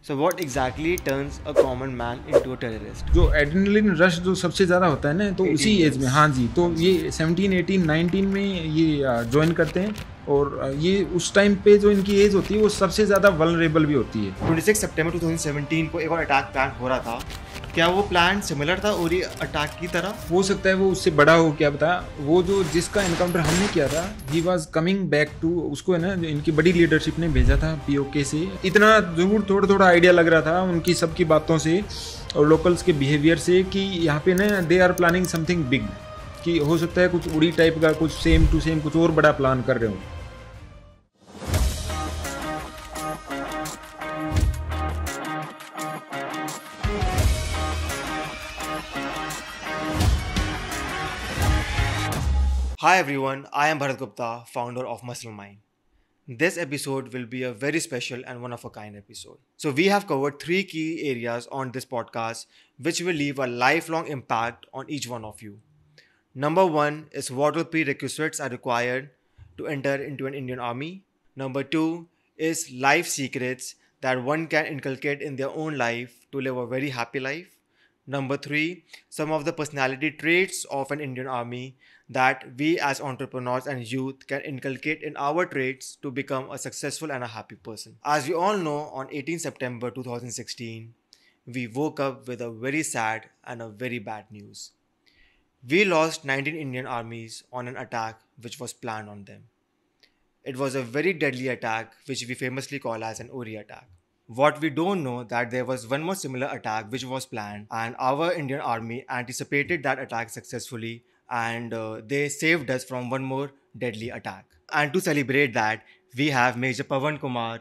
So what exactly turns a common man into a terrorist? जो adrenaline rush जो सबसे ज़्यादा होता है ना, तो 18 उसी एज में, years. हाँ जी, तो ये 17, 18, 19 में ये ज्वाइन करते हैं। और ये उस टाइम पे जो इनकी एज होती है वो सबसे ज़्यादा वल्नरेबल भी होती है। 26 सितंबर 2017 को एक और अटैक प्लान हो रहा था। क्या वो प्लान सिमिलर था उरी अटैक की तरह? हो सकता है वो उससे बड़ा हो, क्या पता। वो जो जिसका इनकाउंटर हमने किया था, he was coming back to, उसको है ना जो इनकी बड़ी लीडरशिप ने भेजा था पीओके से। इतना जरूर थोड़ा थोड़ा आइडिया लग रहा था उनकी सबकी बातों से और लोकल्स के बिहेवियर से कि यहाँ पे ना they are planning something big, कि हो सकता है कुछ उड़ी टाइप का, कुछ सेम टू सेम कुछ और बड़ा प्लान कर रहे हो। Hi everyone, I am Bharat Gupta, founder of Muscle Mind. This episode will be a very special and one of a kind episode. So we have covered 3 key areas on this podcast which will leave a lifelong impact on each one of you. Number 1 is what all prerequisites are required to enter into an Indian army. Number 2 is life secrets that one can inculcate in their own life to live a very happy life. Number 3, some of the personality traits of an Indian army that we as entrepreneurs and youth can inculcate in our traits to become a successful and a happy person. As we all know, on 18 September 2016, we woke up with a very sad and a very bad news. We lost 19 Indian armies on an attack which was planned on them. It was a very deadly attack which we famously call as an Uri attack. What we don't know that there was one more similar attack which was planned and our Indian army anticipated that attack successfully and they saved us from one more deadly attack. And to celebrate that, we have Major Pawan Kumar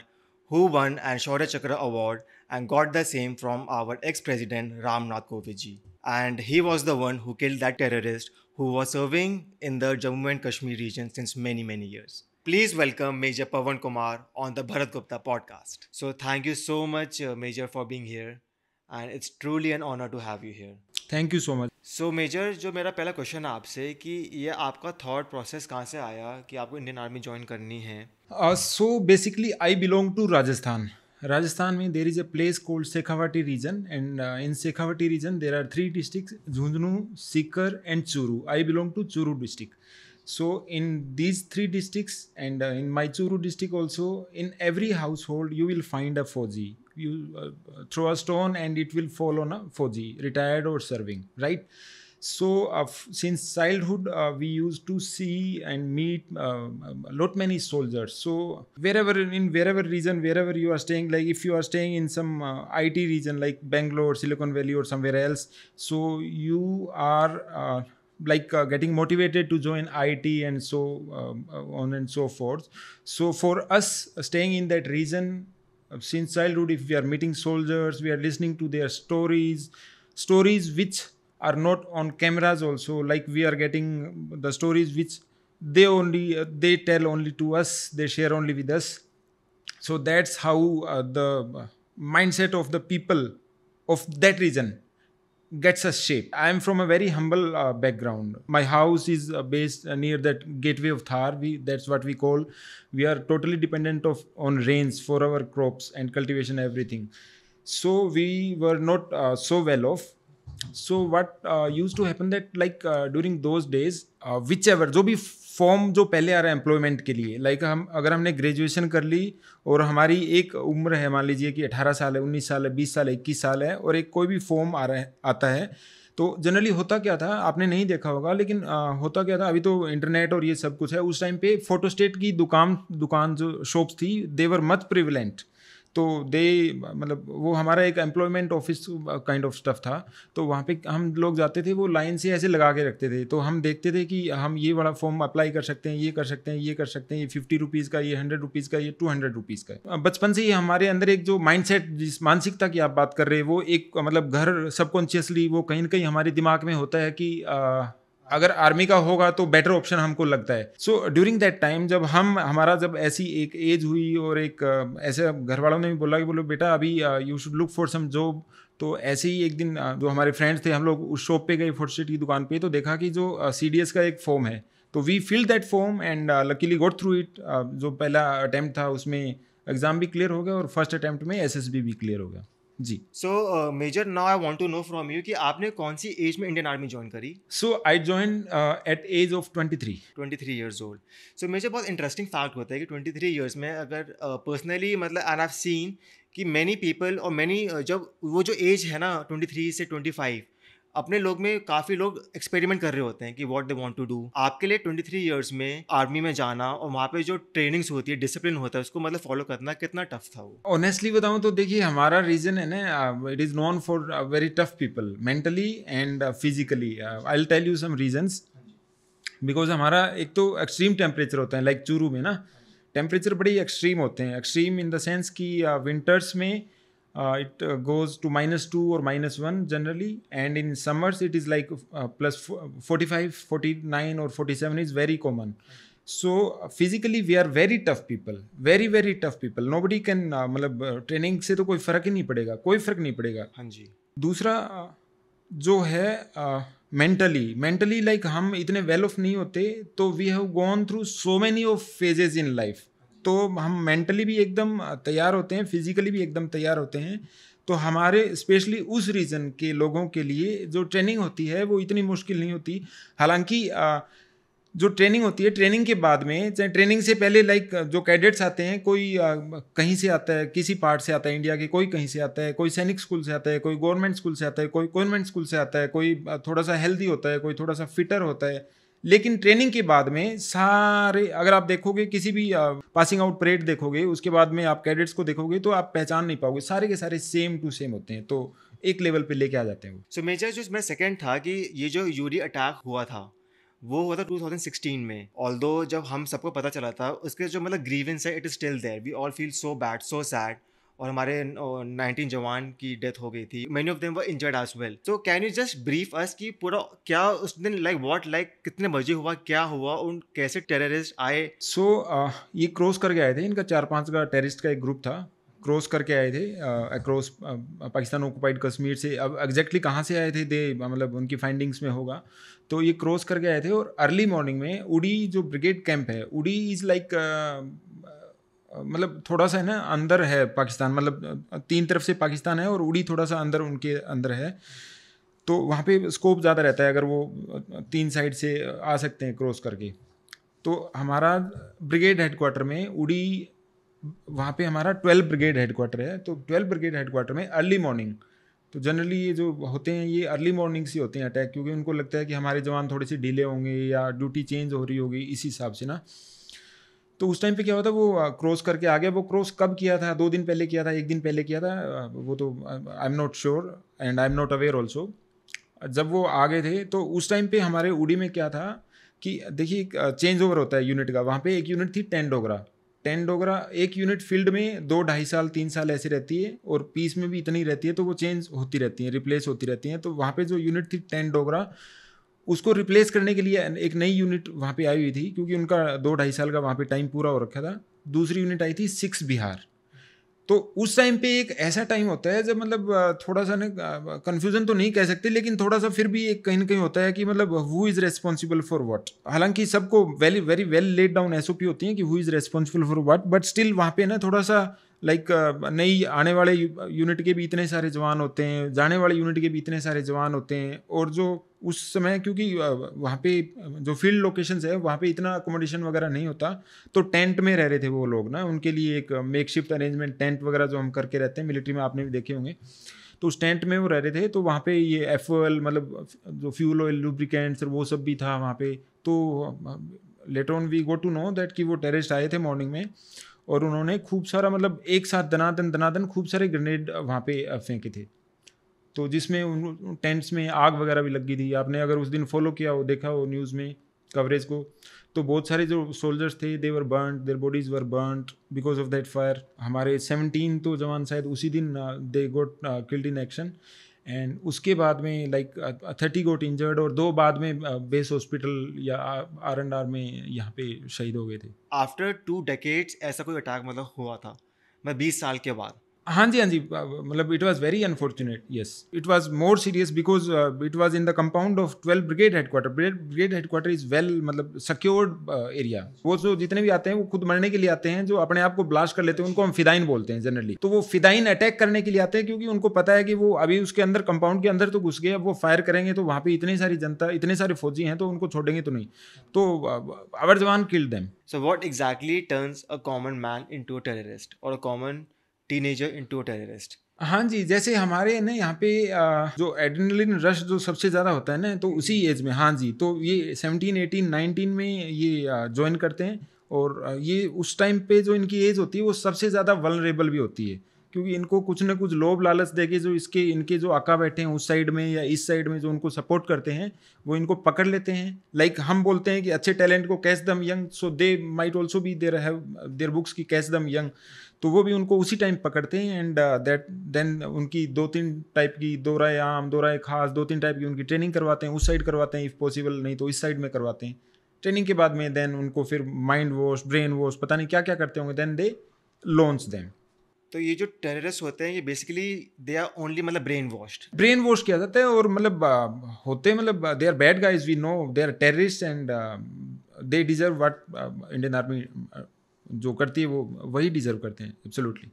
who won an Shaurya Chakra award and got the same from our ex-president Ramnath Kovind ji. And he was the one who killed that terrorist who was serving in the Jammu and Kashmir region since many years. Please welcome Major Pawan Kumar on the Bharat Gupta podcast. So thank you so much, Major, for being here, and it's truly an honor to have you here. Thank you so much. So major, जो मेरा पहला question है आपसे कि ये आपका thought process कहाँ से आया कि आपको इंडियन आर्मी ज्वाइन करनी है? So basically, I belong to Rajasthan. Rajasthan में there is a place called Shekhawati region, and in Shekhawati region there are 3 districts: Jhunjhunu, Sikar, and Churu. I belong to Churu district. So in these 3 districts and in my Churu district also, in every household you will find a Fauji. You throw a stone and it will fall on a Fauji, retired or serving, right? So since childhood we used to see and meet lot many soldiers. So wherever region, wherever you are staying, like if you are staying in some IT region like Bangalore, Silicon Valley or somewhere else, so you are getting motivated to join IT and so on and so forth. So for us staying in that region since childhood, if we are meeting soldiers, we are listening to their stories which are not on cameras also, like we are getting the stories which they tell only to us, they share only with us. So that's how the mindset of the people of that region gets us shaped. I am from a very humble background. My house is based near that gateway of Thar. That's what we call. We are totally dependent on rains for our crops and cultivation, everything. So we were not so well off. So what used to happen that during those days, whichever जो भी form जो पहले आ रहा है employment के लिए, हम अगर हमने ग्रेजुएशन कर ली और हमारी एक उम्र है, मान लीजिए कि 18 साल है, 19 साल है, 20 साल है, 21 साल है, और एक कोई भी फॉर्म आता है, तो जनरली होता क्या था, आपने नहीं देखा होगा, लेकिन होता क्या था, अभी तो इंटरनेट और ये सब कुछ है, उस टाइम पे फोटोस्टेट की दुकान जो शॉप्स थी, दे वर मच प्रिविलेंट. तो मतलब वो हमारा एक employment office kind of stuff था. तो वहाँ पे हम लोग जाते थे, वो लाइन से ऐसे लगा के रखते थे, तो हम देखते थे कि हम ये वाला फॉर्म अप्लाई कर सकते हैं, ये कर सकते हैं, ये कर सकते हैं, ये 50 रुपीज़ का, ये 100 रुपीज़ का, ये 200 रुपीज़ का. बचपन से ही हमारे अंदर एक जो माइंडसेट, जिस मानसिकता की आप बात कर रहे हैं, वो एक मतलब घर सबकॉन्शियसली वो कहीं ना कहीं हमारे दिमाग में होता है कि अगर आर्मी का होगा तो बेटर ऑप्शन हमको लगता है. सो ड्यूरिंग दैट टाइम जब हमारा जब ऐसी एक एज हुई और एक ऐसे घर वालों ने भी बोला कि बोलो बेटा अभी you should look for some job. तो ऐसे ही एक दिन जो हमारे फ्रेंड्स थे, हम लोग उस शॉप पे गए, फोटोस्टेट की दुकान पे, तो देखा कि जो CDS का एक फॉर्म है, तो we fill that form and luckily got through it. जो पहला अटेम्प्ट था उसमें एग्ज़ाम भी क्लियर हो गया और फर्स्ट अटैम्प्ट में एसएसबी भी क्लियर हो गया जी. So major now I want to know from you कि आपने कौन सी एज में इंडियन आर्मी ज्वाइन करी? So I joined at age of 23. 23 years old. So मुझे बहुत इंटरेस्टिंग फैक्ट होता है कि 23 ईयर्स में अगर पर्सनली मतलब एंड आई सीन कि मैनी पीपल और मैनी जब वो जो एज है ना 23 से 25 अपने लोग में काफ़ी लोग एक्सपेरिमेंट कर रहे होते हैं कि what they want to do. आपके लिए 23 ईयर्स में आर्मी में जाना और वहाँ पे जो ट्रेनिंग्स होती है, डिसिप्लिन होता है, उसको मतलब फॉलो करना कितना टफ था वो? ऑनेस्टली बताऊं तो देखिए हमारा रीजन है ना, it is known for very tough people mentally and physically. I will tell you some reasons. Because हमारा एक तो एक्सट्रीम टेम्परेचर होता है, लाइक चूरू में ना टेम्परेचर बड़े एक्सट्रीम होते हैं. एक्सट्रीम इन द सेंस कि विंटर्स में इट गोज टू -2 और -1 generally, and in summers it is like +45, 49 और 47 is very common. So physically we are very tough people, very very tough people. Nobody can मतलब training से तो कोई फ़र्क ही नहीं पड़ेगा, कोई फ़र्क नहीं पड़ेगा. हाँ जी. दूसरा जो है मेंटली लाइक हम इतने वेल ऑफ नहीं होते, तो we have gone through so many of phases in life. तो हम मेंटली भी एकदम तैयार होते हैं, फिजिकली भी एकदम तैयार होते हैं. तो हमारे स्पेशली उस रीजन के लोगों के लिए जो ट्रेनिंग होती है वो इतनी मुश्किल नहीं होती. हालांकि जो ट्रेनिंग होती है, ट्रेनिंग के बाद में, चाहे ट्रेनिंग से पहले लाइक जो कैडेट्स आते हैं, कोई कहीं से आता है, किसी पार्ट से आता है इंडिया के, कोई कहीं से आता है, कोई सैनिक स्कूल से आता है, कोई गवर्नमेंट स्कूल से आता है, कोई कॉन्वेंट स्कूल से आता है, कोई थोड़ा सा हेल्दी होता है, कोई थोड़ा सा फिटर होता है. लेकिन ट्रेनिंग के बाद में सारे, अगर आप देखोगे किसी भी पासिंग आउट परेड देखोगे, उसके बाद में आप कैडेट्स को देखोगे तो आप पहचान नहीं पाओगे, सारे के सारे सेम टू सेम होते हैं. तो एक लेवल पे लेके आ जाते हैं वो. सो मेजर जो मैं सेकंड था कि ये जो यूरी अटैक हुआ था वो हुआ था 2016 में. ऑल्दो जब हम सबको पता चला था, उसके जो मतलब ग्रीवेंस है, it is still there. We all feel so bad, so sad. और हमारे 19 जवान की डेथ हो गई थी. Many of them were injured as well. So can you just brief us कि पूरा क्या उस दिन लाइक व्हाट, लाइक कितने बजे हुआ, क्या हुआ, उन कैसे टेररिस्ट आए? सो ये क्रॉस करके आए थे, इनका 4-5 का टेररिस्ट का एक ग्रुप था, क्रॉस करके आए थे अक्रॉस पाकिस्तान ऑक्युपाइड कश्मीर से. अब एग्जैक्टली कहाँ से आए थे दे मतलब उनकी फाइंडिंग्स में होगा. तो ये क्रॉस करके आए थे और अर्ली मॉर्निंग में उड़ी जो ब्रिगेड कैंप है, उड़ी इज़ लाइक मतलब थोड़ा सा है ना अंदर है पाकिस्तान, मतलब 3 तरफ से पाकिस्तान है और उड़ी थोड़ा सा अंदर उनके अंदर है. तो वहाँ पे स्कोप ज़्यादा रहता है अगर वो 3 साइड से आ सकते हैं क्रॉस करके. तो हमारा ब्रिगेड हेडक्वार्टर में उड़ी, वहाँ पे हमारा 12 ब्रिगेड हेडक्वार्टर है. तो 12 ब्रिगेड हेडक्वार्टर में अर्ली मॉर्निंग, तो जनरली ये जो होते हैं ये अर्ली मॉर्निंग से होते हैं अटैक, क्योंकि उनको लगता है कि हमारे जवान थोड़े से डिले होंगे या ड्यूटी चेंज हो रही होगी, इसी हिसाब से ना. तो उस टाइम पे क्या होता है, वो क्रॉस करके आ गया. वो क्रॉस कब किया था, 2 दिन पहले किया था, 1 दिन पहले किया था, वो तो आई am not sure and I am not aware also. जब वो आ गए थे तो उस टाइम पे हमारे उड़ी में क्या था कि देखिए चेंज ओवर होता है यूनिट का. वहाँ पे एक यूनिट थी 10 डोगरा. 10 डोगरा एक यूनिट फील्ड में 2-2.5 साल 3 साल ऐसे रहती है, और पीस में भी इतनी रहती है, तो वो चेंज होती रहती हैं, रिप्लेस होती रहती हैं. तो वहाँ पे जो यूनिट थी 10 डोगरा, उसको रिप्लेस करने के लिए एक नई यूनिट वहाँ पे आई हुई थी, क्योंकि उनका 2-2.5 साल का वहाँ पे टाइम पूरा हो रखा था. दूसरी यूनिट आई थी 6 बिहार. तो उस टाइम पे एक ऐसा टाइम होता है जब मतलब थोड़ा सा ना कन्फ्यूजन तो नहीं कह सकते, लेकिन थोड़ा सा फिर भी एक कहीं ना कहीं होता है कि मतलब who is responsible for what. हालांकि सबको very very well laid down SOP होती है कि who is responsible for what, but still वहाँ पे ना थोड़ा सा लाइक नई आने वाले यूनिट के भी इतने सारे जवान होते हैं, जाने वाले यूनिट के भी इतने सारे जवान होते हैं. और जो उस समय क्योंकि वहाँ पे जो फील्ड लोकेशंस है वहाँ पे इतना अकोमोडेशन वगैरह नहीं होता, तो टेंट में रह रहे थे वो लोग ना. उनके लिए एक मेकशिफ्ट अरेंजमेंट टेंट वगैरह जो हम करके रहते हैं मिलिट्री में, आपने भी देखे होंगे. तो उस टेंट में वो रह रहे थे. तो वहाँ पे ये एफओएल मतलब जो फ्यूल ऑयल लुब्रिकेंट्स वो सब भी था वहाँ पे. तो later on we go to know that कि वो टेररिस्ट आए थे मॉर्निंग में, और उन्होंने खूब सारा मतलब एक साथ दनादन खूब सारे ग्रेनेड वहाँ पे फेंके थे. तो जिसमें उन टेंट्स में आग वगैरह भी लग गई थी. आपने अगर उस दिन फॉलो किया हो, देखा हो न्यूज़ में कवरेज को, तो बहुत सारे जो सोल्जर्स थे they were burned, their bodies were burned because of that fire. हमारे 17 तो जवान शायद उसी दिन they got killed in action, and उसके बाद में लाइक 30 गोट इंजर्ड, और 2 बाद में बेस हॉस्पिटल या R&R में यहाँ पे शहीद हो गए थे. आफ्टर 2 डेकेड्स ऐसा कोई अटैक मतलब हुआ था, मैं 20 साल के बाद. हाँ जी, हाँ जी। मतलब it was very unfortunate, yes. It was more serious because it was in the compound of 12 brigade headquarter. Brigade headquarter is well मतलब सिक्योर्ड एरिया। वो जो जितने भी आते हैं वो खुद मरने के लिए आते हैं, जो अपने आप को ब्लास्ट कर लेते हैं उनको हम फिदाइन बोलते हैं जनरली। तो वो फिदाइन अटैक करने के लिए आते हैं क्योंकि उनको पता है कि वो अभी उसके अंदर कंपाउंड के अंदर तो घुस गए, अब वो फायर करेंगे तो वहाँ पे इतनी सारी जनता, इतने सारे फौजी हैं तो उनको छोड़ेंगे तो नहीं। तो आवर जवान killed them. So what exactly turns a common man into a terrorist or a common teenager into a terrorist? हाँ जी, जैसे हमारे ना यहाँ पे जो एड्रेनलिन रश जो सबसे ज़्यादा होता है ना, तो उसी एज में, हाँ जी, तो ये 17, 18, 19 में ये जॉइन करते हैं। और ये उस टाइम पे जो इनकी एज होती है वो सबसे ज़्यादा वल्नरेबल भी होती है, क्योंकि इनको कुछ ना कुछ लोभ लालच देके जो इनके जो आका बैठे हैं उस साइड में या इस साइड में जो उनको सपोर्ट करते हैं, वो इनको पकड़ लेते हैं। लाइक हम बोलते हैं कि अच्छे टैलेंट को catch them young, so they might also be there have their books की कैच दम यंग। तो वो भी उनको उसी टाइम पकड़ते हैं एंड दैट देन उनकी 2-3 टाइप की, 2 राय आम 2 राय खास, 2-3 टाइप की उनकी ट्रेनिंग करवाते हैं, उस साइड करवाते हैं इफ़ पॉसिबल, नहीं तो इस साइड में करवाते हैं। ट्रेनिंग के बाद में देन उनको फिर माइंड वॉश, ब्रेन वॉश, पता नहीं क्या क्या करते होंगे, देन दे लॉन्च देम। तो ये जो टेररिस्ट होते हैं ये बेसिकली दे आर ओनली मतलब ब्रेन वॉश्ड। ब्रेन वॉश किया जाता है और मतलब होते मतलब they are bad guys, we know they are terrorist and they deserve what Indian army जो करती है वो वही डिजर्व करते हैं, एब्सोल्युटली।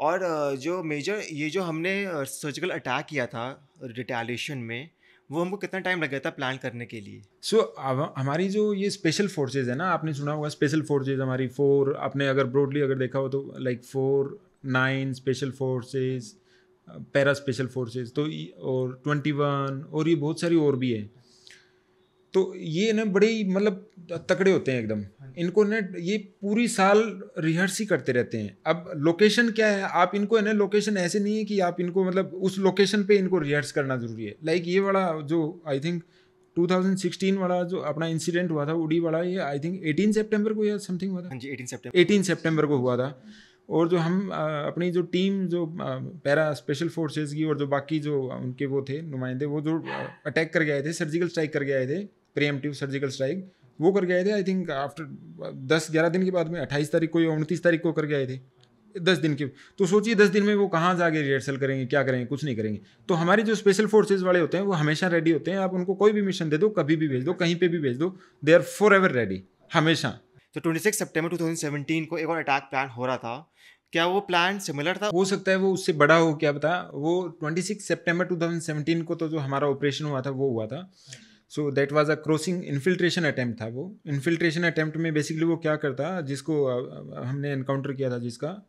और जो मेजर ये जो हमने सर्जिकल अटैक किया था रिटेलिएशन में, वो हमको कितना टाइम लग गया था प्लान करने के लिए? सो हमारी जो ये स्पेशल फोर्सेज है ना, आपने सुना होगा स्पेशल फोर्सेज हमारी 4, आपने अगर ब्रॉडली अगर देखा हो तो like 4, 9 special forces, para special forces, तो और 21 और ये बहुत सारी और भी है। तो ये ना बड़े ही मतलब तकड़े होते हैं एकदम। इनको ना ये पूरी साल रिहर्स ही करते रहते हैं। अब लोकेशन क्या है, आप इनको है ना, लोकेशन ऐसे नहीं है कि आप इनको मतलब उस लोकेशन पे इनको रिहर्स करना जरूरी है। लाइक ये वाला जो आई थिंक 2016 वाला जो अपना इंसिडेंट हुआ था उड़ी वाला, ये आई थिंक 18 सितंबर को या समथिंग हुआ था। हाँ जी, 18 सितंबर। 18 सितंबर को हुआ था। और जो हम अपनी जो टीम जो पैरा स्पेशल फोर्सेज की और जो बाकी जो उनके वो थे नुमाइंदे, वो जो अटैक करके आए थे, सर्जिकल स्ट्राइक करके आए थे, प्रीएम्प्टिव सर्जिकल स्ट्राइक, वो करके आए थे आई थिंक आफ्टर 10-11 दिन के बाद में, 28 तारीख को या 29 तारीख को करके आए थे, 10 दिन के। तो सोचिए 10 दिन में वो कहाँ जाके रिहर्सल करेंगे, क्या करेंगे, कुछ नहीं करेंगे। तो हमारी जो स्पेशल फोर्सेज वाले होते हैं वो हमेशा रेडी होते हैं। आप उनको कोई भी मिशन दे दो, कभी भी भेज दो, कहीं पे भी भेज दो, they are forever ready, हमेशा। तो 26 सितंबर 2017 को एक और अटैक प्लान हो रहा था, क्या वो प्लान सिमिलर था? हो सकता है वो उससे बड़ा हो, क्या पता। वो 26 सितंबर 2017 को तो जो हमारा ऑपरेशन हुआ था वो हुआ था। So that was a crossing infiltration attempt था। वो इन्फिल्ट्रेशन अटैम्प्ट में बेसिकली वो क्या करता, जिसको हमने एनकाउंटर किया था जिसका,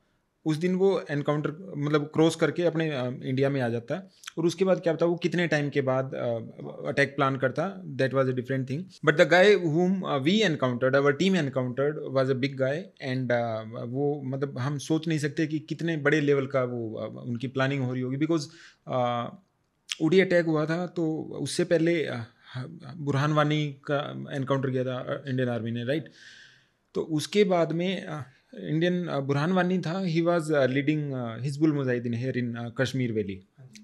उस दिन वो एनकाउंटर मतलब क्रॉस करके अपने इंडिया में आ जाता। और उसके बाद क्या पता वो कितने टाइम के बाद अटैक प्लान करता, that was a different thing. But the guy whom we encountered, our team encountered was a big guy and वो मतलब हम सोच नहीं सकते कि कितने बड़े लेवल का वो उनकी प्लानिंग हो रही होगी। बिकॉज उड़ी अटैक हुआ था तो उससे पहले बुरहान वानी का एनकाउंटर किया था इंडियन आर्मी ने, राइट। तो उसके बाद में इंडियन बुरहान वानी था, he was leading Hizbul Mujahideen here in Kashmir valley.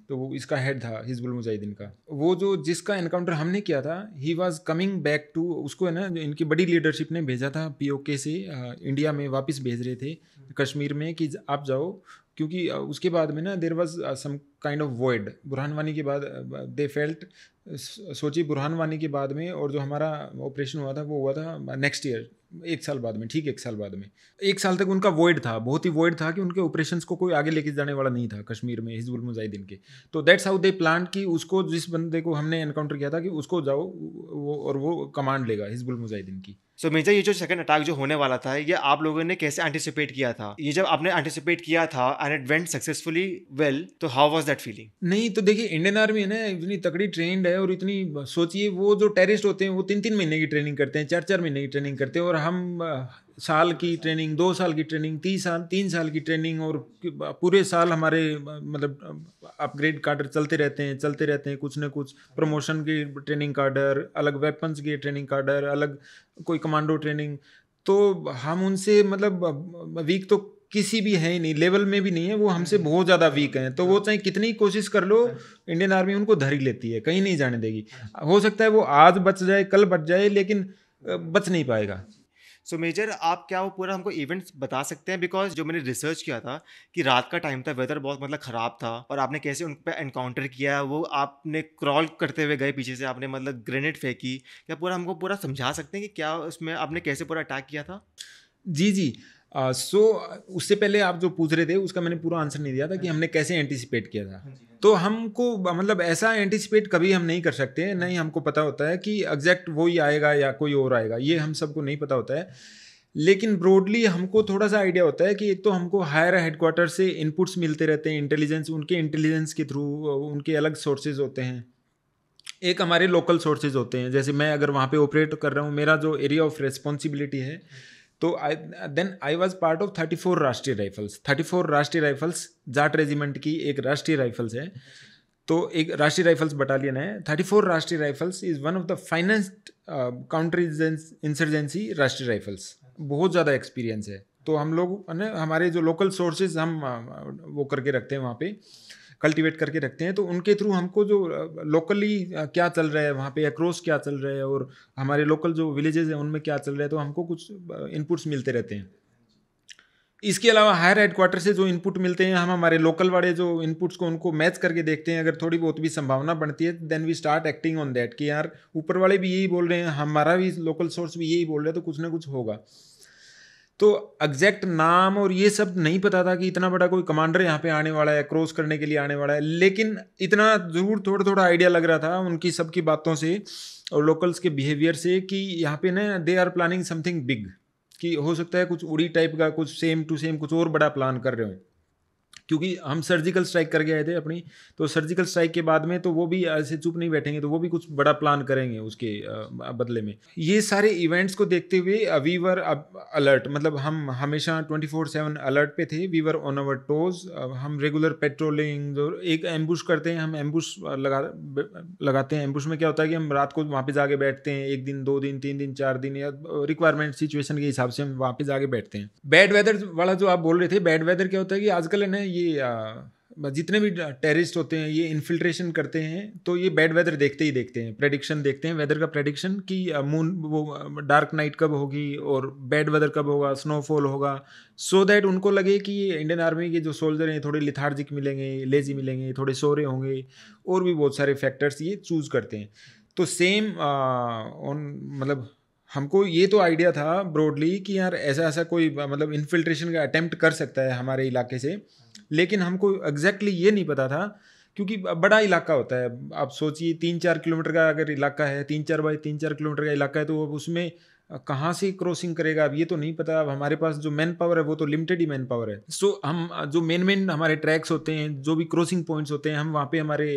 तो वो इसका हेड था हिजबुल मुजाहिदीन का। वो जो जिसका एनकाउंटर हमने किया था, he was coming back to, उसको है ना इनकी बड़ी लीडरशिप ने भेजा था पीओके से, इंडिया में वापस भेज रहे थे कश्मीर में कि आप जाओ, क्योंकि उसके बाद में ना there was some kind of void Burhan Wani के बाद। दे फेल्ट, सोचिए बुरहान वानी के बाद में और जो हमारा ऑपरेशन हुआ था वो हुआ था नेक्स्ट ईयर, 1 साल बाद में, ठीक 1 साल बाद में। 1 साल तक उनका वॉइड था, बहुत ही वॉइड था कि उनके ऑपरेशंस को कोई आगे लेके जाने वाला नहीं था कश्मीर में हिजबुल मुजाहिदीन के। तो दैट्स हाउ दे प्लान कि उसको, जिस बंदे को हमने एनकाउंटर किया था, कि उसको जाओ वो और वो कमांड लेगा हिजबुल मुजाहिदीन की। सो मेजर ये जो सेकंड अटैक जो होने वाला था, ये आप लोगों ने कैसे एंटिसिपेट किया था? ये जब आपने एंटिसिपेट किया था and it went successfully well, तो हाउ वाज दैट फीलिंग? नहीं तो देखिए इंडियन आर्मी है ना इतनी तकड़ी ट्रेंड है, और इतनी, सोचिए वो जो टेररिस्ट होते हैं वो 3-3 महीने की ट्रेनिंग करते हैं, 4-4 महीने की ट्रेनिंग करते हैं, और हम साल की ट्रेनिंग, 2 साल की ट्रेनिंग, 3 साल की ट्रेनिंग, और पूरे साल हमारे मतलब अपग्रेड कार्डर चलते रहते हैं, कुछ ना कुछ प्रमोशन की ट्रेनिंग कार्डर अलग, वेपन्स की ट्रेनिंग कार्डर अलग, कोई कमांडो ट्रेनिंग। तो हम उनसे मतलब वीक तो किसी भी है ही नहीं, लेवल में भी नहीं है, वो हमसे बहुत ज़्यादा वीक हैं। तो वो चाहे कितनी कोशिश कर लो, इंडियन आर्मी उनको धर ही लेती है, कहीं नहीं जाने देगी। हो सकता है वो आज बच जाए, कल बच जाए, लेकिन बच नहीं पाएगा। सो मेजर, आप क्या वो पूरा हमको इवेंट्स बता सकते हैं? बिकॉज जो मैंने रिसर्च किया था कि रात का टाइम था, वेदर बहुत मतलब ख़राब था, और आपने कैसे उन पर एनकाउंटर किया, वो आपने क्रॉल करते हुए गए पीछे से, आपने मतलब ग्रेनेड फेंकी, क्या पूरा हमको पूरा समझा सकते हैं कि क्या उसमें आपने कैसे पूरा अटैक किया था? जी, जी। सो उससे पहले आप जो पूछ रहे थे उसका मैंने पूरा आंसर नहीं दिया था कि हमने कैसे एंटिसिपेट किया था। तो हमको मतलब ऐसा एंटिसिपेट कभी हम नहीं कर सकते, नहीं हमको पता होता है कि एग्ज़ैक्ट वो ही आएगा या कोई और आएगा, ये हम सबको नहीं पता होता है। लेकिन ब्रॉडली हमको थोड़ा-सा आइडिया होता है कि एक तो हमको हायर हेडक्वार्टर से इनपुट्स मिलते रहते हैं, उनके इंटेलिजेंस के थ्रू उनके अलग सोर्सेज़ होते हैं। एक हमारे लोकल सोर्सेज़ होते हैं, जैसे मैं अगर वहाँ पे ऑपरेट कर रहा हूँ, मेरा जो एरिया ऑफ रिस्पॉन्सिबिलिटी है, तो आई वाज पार्ट ऑफ 34 राष्ट्रीय राइफल्स। 34 राष्ट्रीय राइफल्स जाट रेजिमेंट की एक राष्ट्रीय राइफल्स है। तो एक राष्ट्रीय राइफल्स बटालियन है। 34 राष्ट्रीय rifles is one of the finest counter insurgency राष्ट्रीय राइफल्स। बहुत ज़्यादा एक्सपीरियंस है। तो हम लोग ने हमारे जो लोकल सोर्सेज हम वो करके रखते हैं वहाँ पे, कल्टीवेट करके रखते हैं। तो उनके थ्रू हमको जो लोकली क्या चल रहा है वहाँ पे, अक्रॉस क्या चल रहा है, और हमारे लोकल जो विलेजेस हैं उनमें क्या चल रहा है, तो हमको कुछ इनपुट्स मिलते रहते हैं। इसके अलावा हायर हेडक्वार्टर से जो इनपुट मिलते हैं, हम हमारे लोकल वाले जो इनपुट्स को उनको मैच करके देखते हैं। अगर थोड़ी बहुत भी संभावना बनती है, then we start acting on that कि यार ऊपर वाले भी यही बोल रहे हैं, हमारा भी लोकल सोर्स भी यही बोल रहे हैं, तो कुछ ना कुछ होगा। तो एग्जैक्ट नाम और ये सब नहीं पता था कि इतना बड़ा कोई कमांडर यहाँ पे आने वाला है, क्रॉस करने के लिए आने वाला है। लेकिन इतना ज़रूर थोड़ा थोड़ा आइडिया लग रहा था उनकी सबकी बातों से और लोकल्स के बिहेवियर से कि यहाँ पे ना they are planning something big, कि हो सकता है कुछ उड़ी टाइप का, कुछ सेम टू सेम कुछ और बड़ा प्लान कर रहे हो। क्योंकि हम सर्जिकल स्ट्राइक करके आए थे अपनी, तो सर्जिकल स्ट्राइक के बाद में तो वो भी ऐसे चुप नहीं बैठेंगे, तो वो भी कुछ बड़ा प्लान करेंगे उसके बदले में। ये सारे इवेंट्स को देखते हुए वी वर अलर्ट, मतलब हम हमेशा 24/7 अलर्ट पे थे। We were on our toes. हम रेगुलर पेट्रोलिंग, जो एक एम्बुश करते हैं, हम एम्बुश लगाते हैं। एम्बुश में क्या होता है कि हम रात को वहाँ पे जाके बैठते हैं, 1 दिन 2 दिन 3 दिन 4 दिन, या रिक्वायरमेंट सिचुएशन के हिसाब से हम वहाँ पे जाके बैठते हैं। बैड वेदर वाला जो आप बोल रहे थे, बैड वेदर क्या होता है कि आजकल है ना, ये जितने भी टेररिस्ट होते हैं ये इन्फिल्ट्रेशन करते हैं, तो ये बैड वेदर देखते ही देखते हैं, प्रेडिक्शन देखते हैं, वेदर का प्रेडिक्शन कि मून वो डार्क नाइट कब होगी और बैड वेदर कब होगा, स्नोफॉल होगा, सो दैट उनको लगे कि ये इंडियन आर्मी के जो सोल्जर हैं थोड़े लिथार्जिक मिलेंगे, लेजी मिलेंगे, थोड़े सो रहे होंगे, और भी बहुत सारे फैक्टर्स ये चूज़ करते हैं। तो सेम ऑन मतलब हमको ये तो आइडिया था ब्रॉडली कि यार ऐसा ऐसा कोई मतलब इन्फिल्ट्रेशन का अटेम्प्ट कर सकता है हमारे इलाके से, लेकिन हमको एग्जैक्टली ये नहीं पता था, क्योंकि बड़ा इलाका होता है। आप सोचिए 3-4 किलोमीटर का अगर इलाका है, 3-4 बाई 3-4 किलोमीटर का इलाका है, तो अब उसमें कहाँ से क्रॉसिंग करेगा, अब ये तो नहीं पता। अब हमारे पास जो मैन पावर है वो तो लिमिटेड ही मैन पावर है। सो हम जो मेन हमारे ट्रैक्स होते हैं, जो भी क्रॉसिंग पॉइंट्स होते हैं, हम वहाँ पे हमारे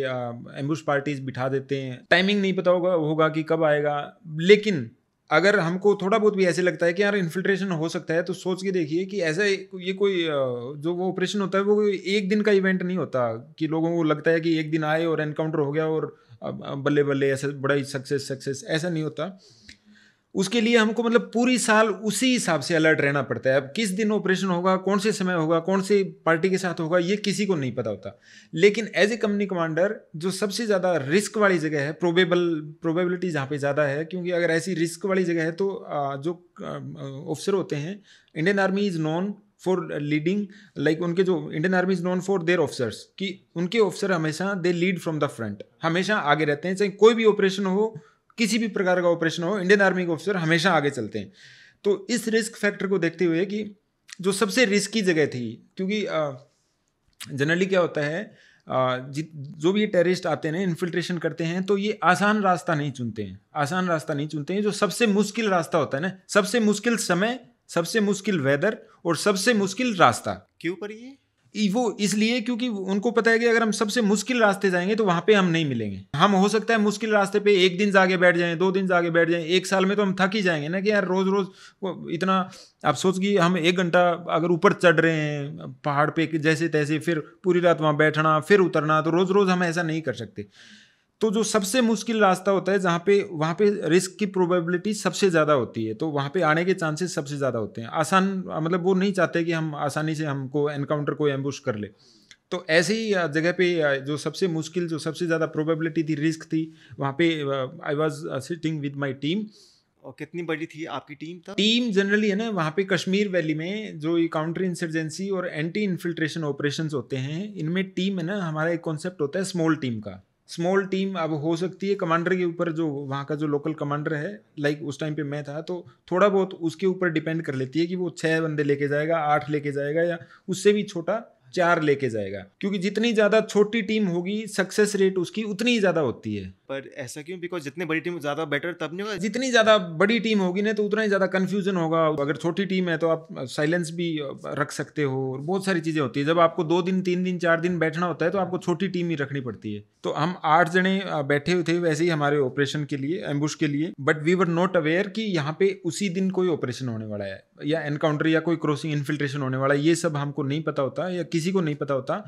एम्बुश पार्टीज बिठा देते हैं। टाइमिंग नहीं पता होगा कि कब आएगा, लेकिन अगर हमको थोड़ा बहुत भी ऐसे लगता है कि यार इन्फिल्ट्रेशन हो सकता है, तो सोच के देखिए कि ऐसा ये कोई जो वो ऑपरेशन होता है वो कोई एक दिन का इवेंट नहीं होता कि लोगों को लगता है कि एक दिन आए और एनकाउंटर हो गया और बल्ले बल्ले ऐसा बड़ा ही सक्सेस, ऐसा नहीं होता। उसके लिए हमको मतलब पूरी साल उसी हिसाब से अलर्ट रहना पड़ता है। अब किस दिन ऑपरेशन होगा, कौन से समय होगा, कौन से पार्टी के साथ होगा, ये किसी को नहीं पता होता। लेकिन एज ए कंपनी कमांडर जो सबसे ज़्यादा रिस्क वाली जगह है, प्रोबेबिलिटी जहाँ पे ज़्यादा है, क्योंकि अगर ऐसी रिस्क वाली जगह है तो जो ऑफिसर होते हैं, Indian army is known for leading, like उनके जो Indian army is known for their officers, कि उनके ऑफिसर हमेशा they lead from the front, हमेशा आगे रहते हैं। चाहे कोई भी ऑपरेशन हो, किसी भी प्रकार का ऑपरेशन हो, इंडियन आर्मी के ऑफिसर हमेशा आगे चलते हैं। तो इस रिस्क फैक्टर को देखते हुए कि जो सबसे रिस्की जगह थी, क्योंकि जनरली क्या होता है, जो भी टेररिस्ट आते हैं इन्फिल्ट्रेशन करते हैं, तो ये आसान रास्ता नहीं चुनते हैं, आसान रास्ता नहीं चुनते हैं। जो सबसे मुश्किल रास्ता होता है ना, सबसे मुश्किल समय, सबसे मुश्किल वेदर और सबसे मुश्किल रास्ता। क्यों पर ये? वो इसलिए क्योंकि उनको पता है कि अगर हम सबसे मुश्किल रास्ते जाएंगे तो वहां पे हम नहीं मिलेंगे। हम हो सकता है मुश्किल रास्ते पे 1 दिन जाके बैठ जाएं, 2 दिन जाके बैठ जाएं, 1 साल में तो हम थक ही जाएंगे ना, कि यार रोज रोज इतना। आप सोच कि हम 1 घंटा अगर ऊपर चढ़ रहे हैं पहाड़ पे जैसे तैसे, फिर पूरी रात वहां बैठना, फिर उतरना, तो रोज रोज हम ऐसा नहीं कर सकते। तो जो सबसे मुश्किल रास्ता होता है, जहाँ पे वहाँ पे रिस्क की प्रोबेबिलिटी सबसे ज़्यादा होती है, तो वहाँ पे आने के चांसेस सबसे ज़्यादा होते हैं। आसान मतलब वो नहीं चाहते कि हम आसानी से हमको एनकाउंटर को एम्बुश कर ले। तो ऐसे ही जगह पे जो सबसे मुश्किल, जो सबसे ज़्यादा प्रोबेबिलिटी थी, रिस्क थी, वहाँ पे I was sitting with my team. और कितनी बड़ी थी आपकी टीम तब? टीम जनरली है ना वहाँ पे कश्मीर वैली में जो ये काउंटर इंसर्जेंसी और एंटी इन्फिल्ट्रेशन ऑपरेशंस होते हैं, इनमें टीम है ना, हमारा एक कॉन्सेप्ट होता है स्मॉल टीम का। स्मॉल टीम अब हो सकती है कमांडर के ऊपर, जो वहाँ का जो लोकल कमांडर है, लाइक उस टाइम पे मैं था, तो थोड़ा बहुत उसके ऊपर डिपेंड कर लेती है कि वो 6 बंदे लेके जाएगा, 8 लेके जाएगा, या उससे भी छोटा 4 लेके जाएगा, क्योंकि जितनी ज़्यादा छोटी टीम होगी सक्सेस रेट उसकी उतनी ही ज़्यादा होती है। पर ऐसा क्यों? बिकॉज जितनी बड़ी टीम ज़्यादा बेटर तब नहीं होगा? जितनी ज़्यादा बड़ी टीम होगी ना तो उतना ही ज़्यादा कन्फ्यूजन होगा। अगर छोटी टीम है तो आप साइलेंस भी रख सकते हो, और बहुत सारी चीज़ें होती है। जब आपको 2 दिन 3 दिन 4 दिन बैठना होता है तो आपको छोटी टीम ही रखनी पड़ती है। तो हम 8 जने बैठे हुए थे वैसे ही हमारे ऑपरेशन के लिए, एम्बुश के लिए, but we were not aware कि यहाँ पे उसी दिन कोई ऑपरेशन होने वाला है, या एनकाउंटर या कोई क्रॉसिंग इन्फिल्ट्रेशन होने वाला है। ये सब हमको नहीं पता होता, या किसी को नहीं पता होता।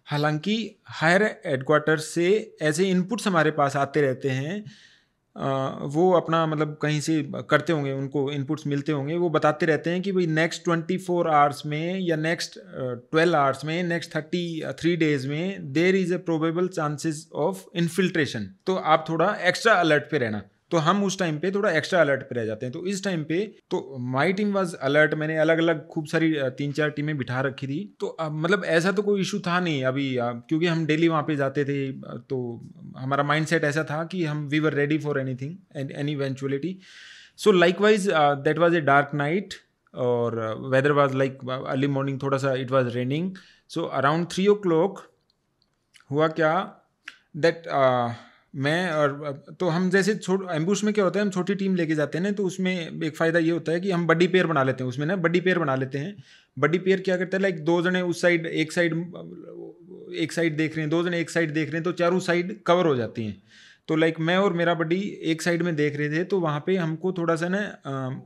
हालांकि हायर हेडक्वार्टर से ऐसे इनपुट्स हमारे पास आते रहते हैं, वो अपना मतलब कहीं से करते होंगे, उनको इनपुट्स मिलते होंगे, वो बताते रहते हैं कि भाई नेक्स्ट 24 आवर्स में या नेक्स्ट 12 आवर्स में, नेक्स्ट 33 डेज में there is a probable chances of infiltration, तो आप थोड़ा एक्स्ट्रा अलर्ट पे रहना। तो हम उस टाइम पे थोड़ा एक्स्ट्रा अलर्ट पे रह जाते हैं। तो इस टाइम पे तो माई टीम वाज अलर्ट। मैंने अलग अलग खूब सारी 3-4 टीमें बिठा रखी थी। तो मतलब ऐसा तो कोई इशू था नहीं अभी, क्योंकि हम डेली वहाँ पे जाते थे, तो हमारा माइंडसेट ऐसा था कि हम we were ready for anything, any eventuality. So likewise that was a dark night, और weather was like early morning, थोड़ा सा it was raining. So around 3 o'clock हुआ क्या, दैट मैं और तो हम जैसे एम्बुश में क्या होता है, हम छोटी टीम लेके जाते हैं ना, तो उसमें एक फ़ायदा ये होता है कि हम बड्डी पेयर बना लेते हैं। उसमें ना बड्डी पेयर बना लेते हैं। बड्डी पेयर क्या करता है, लाइक 2 जने उस साइड, एक साइड देख रहे हैं, 2 जने एक साइड देख रहे हैं, तो चारों साइड कवर हो जाती हैं। तो लाइक मैं और मेरा बड्डी एक साइड में देख रहे थे, तो वहाँ पे हमको थोड़ा सा ना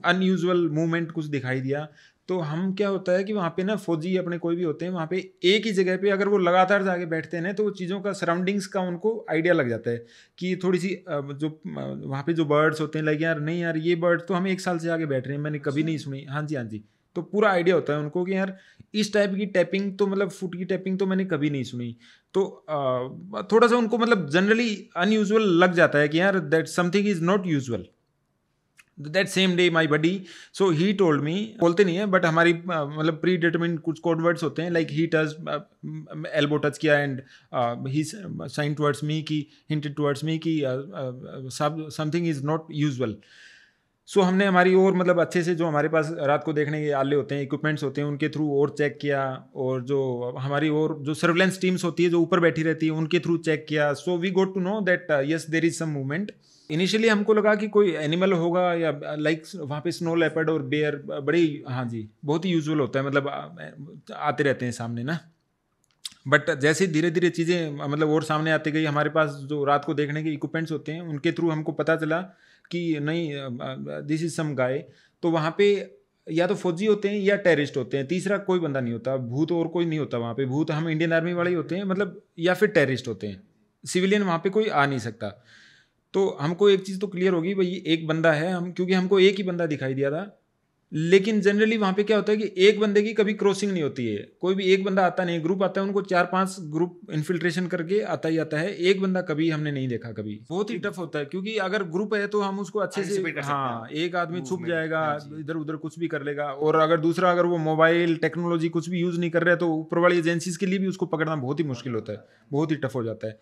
अनयूजुअल मूवमेंट कुछ दिखाई दिया। तो हम क्या होता है कि वहाँ पे ना फौजी अपने कोई भी होते हैं, वहाँ पे एक ही जगह पे अगर वो लगातार जाके बैठते हैं ना, तो वो चीज़ों का, सराउंडिंग्स का उनको आइडिया लग जाता है कि थोड़ी सी जो वहाँ पे जो बर्ड्स होते हैं, लाइक यार नहीं यार ये बर्ड तो हम 1 साल से आगे बैठ रहे हैं, मैंने कभी नहीं सुनी। हाँ जी, हाँ जी। तो पूरा आइडिया होता है उनको कि यार इस टाइप की टैपिंग तो, मतलब फुट की टैपिंग तो मैंने कभी नहीं सुनी। तो थोड़ा सा उनको मतलब जनरली अनयूजुअल लग जाता है कि यार that something is not usual. That same day my buddy, so he told me, बोलते नहीं है बट हमारी मतलब प्री डिटरमिन्ड कुछ कोड वर्ड्स होते हैं, like he touch, elbow touch किया, and he sign towards me की, हिंटेड टुवर्ड्स मी की something is not usual. So हमने हमारी और मतलब अच्छे से जो हमारे पास रात को देखने के आले होते हैं, इक्विपमेंट्स होते हैं, उनके थ्रू और चेक किया, और जो हमारी और जो सर्वेलेंस टीम्स होती है जो ऊपर बैठी रहती है उनके थ्रू चेक किया। So we got to know that yes there is some movement. Initially हमको लगा कि कोई एनिमल होगा, या लाइक वहाँ पे स्नो लेपर्ड और बेयर बड़ी, हाँ जी, बहुत ही यूजुअल होता है, मतलब आते रहते हैं सामने ना। बट जैसे धीरे धीरे चीज़ें मतलब और सामने आती गई, हमारे पास जो रात को देखने के इक्विपमेंट्स होते हैं उनके थ्रू हमको पता चला कि नहीं, दिस इज सम गाय। तो वहाँ पे या तो फौजी होते हैं या टेररिस्ट होते हैं, तीसरा कोई बंदा नहीं होता, भूत और कोई नहीं होता वहाँ पे। भूत हम इंडियन आर्मी वाले ही होते हैं, मतलब, या फिर टेररिस्ट होते हैं, सिविलियन वहाँ पे कोई आ नहीं सकता। तो हमको एक चीज़ तो क्लियर होगी भाई, एक बंदा है, हम क्योंकि हमको एक ही बंदा दिखाई दिया था। लेकिन जनरली वहाँ पे क्या होता है कि एक बंदे की कभी क्रॉसिंग नहीं होती है, कोई भी एक बंदा आता नहीं, ग्रुप आता है, उनको 4-5 ग्रुप इन्फिल्ट्रेशन करके आता ही आता है, एक बंदा कभी हमने नहीं देखा। कभी बहुत ही टफ होता है, क्योंकि अगर ग्रुप है तो हम उसको अच्छे से, हाँ, एक आदमी छुप जाएगा, इधर उधर कुछ भी कर लेगा, और अगर दूसरा अगर वो मोबाइल टेक्नोलॉजी कुछ भी यूज़ नहीं कर रहा है तो ऊपर वाली एजेंसीज के लिए भी उसको पकड़ना बहुत ही मुश्किल होता है, बहुत ही टफ हो जाता है।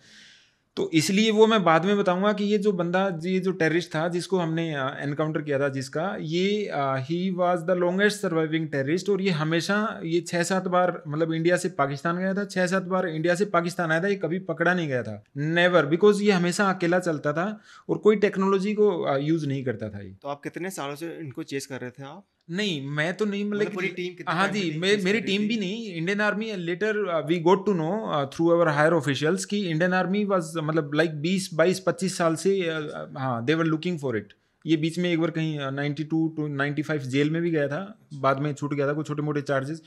तो इसलिए वो मैं बाद में बताऊंगा कि ये जो बंदा, ये जो टेररिस्ट था जिसको हमने एनकाउंटर किया था, जिसका ये he was the longest surviving terrorist, और ये हमेशा ये 6-7 बार मतलब इंडिया से पाकिस्तान गया था, 6-7 बार इंडिया से पाकिस्तान आया था, ये कभी पकड़ा नहीं गया था, नेवर, बिकॉज ये हमेशा अकेला चलता था और कोई टेक्नोलॉजी को यूज नहीं करता था ये। तो आप कितने सालों से इनको चेस कर रहे थे आप? नहीं, मैं तो नहीं, मतलब पूरी टीम? हाँ जी, मेरी टीम भी नहीं, Indian army. Later we got to know through our higher officials कि इंडियन आर्मी वाज मतलब लाइक 20-22-25 साल से, हाँ, they were looking for it. ये बीच में एक बार कहीं 92 to 95 जेल में भी गया था, बाद में छूट गया था, कुछ छोटे मोटे चार्जेस।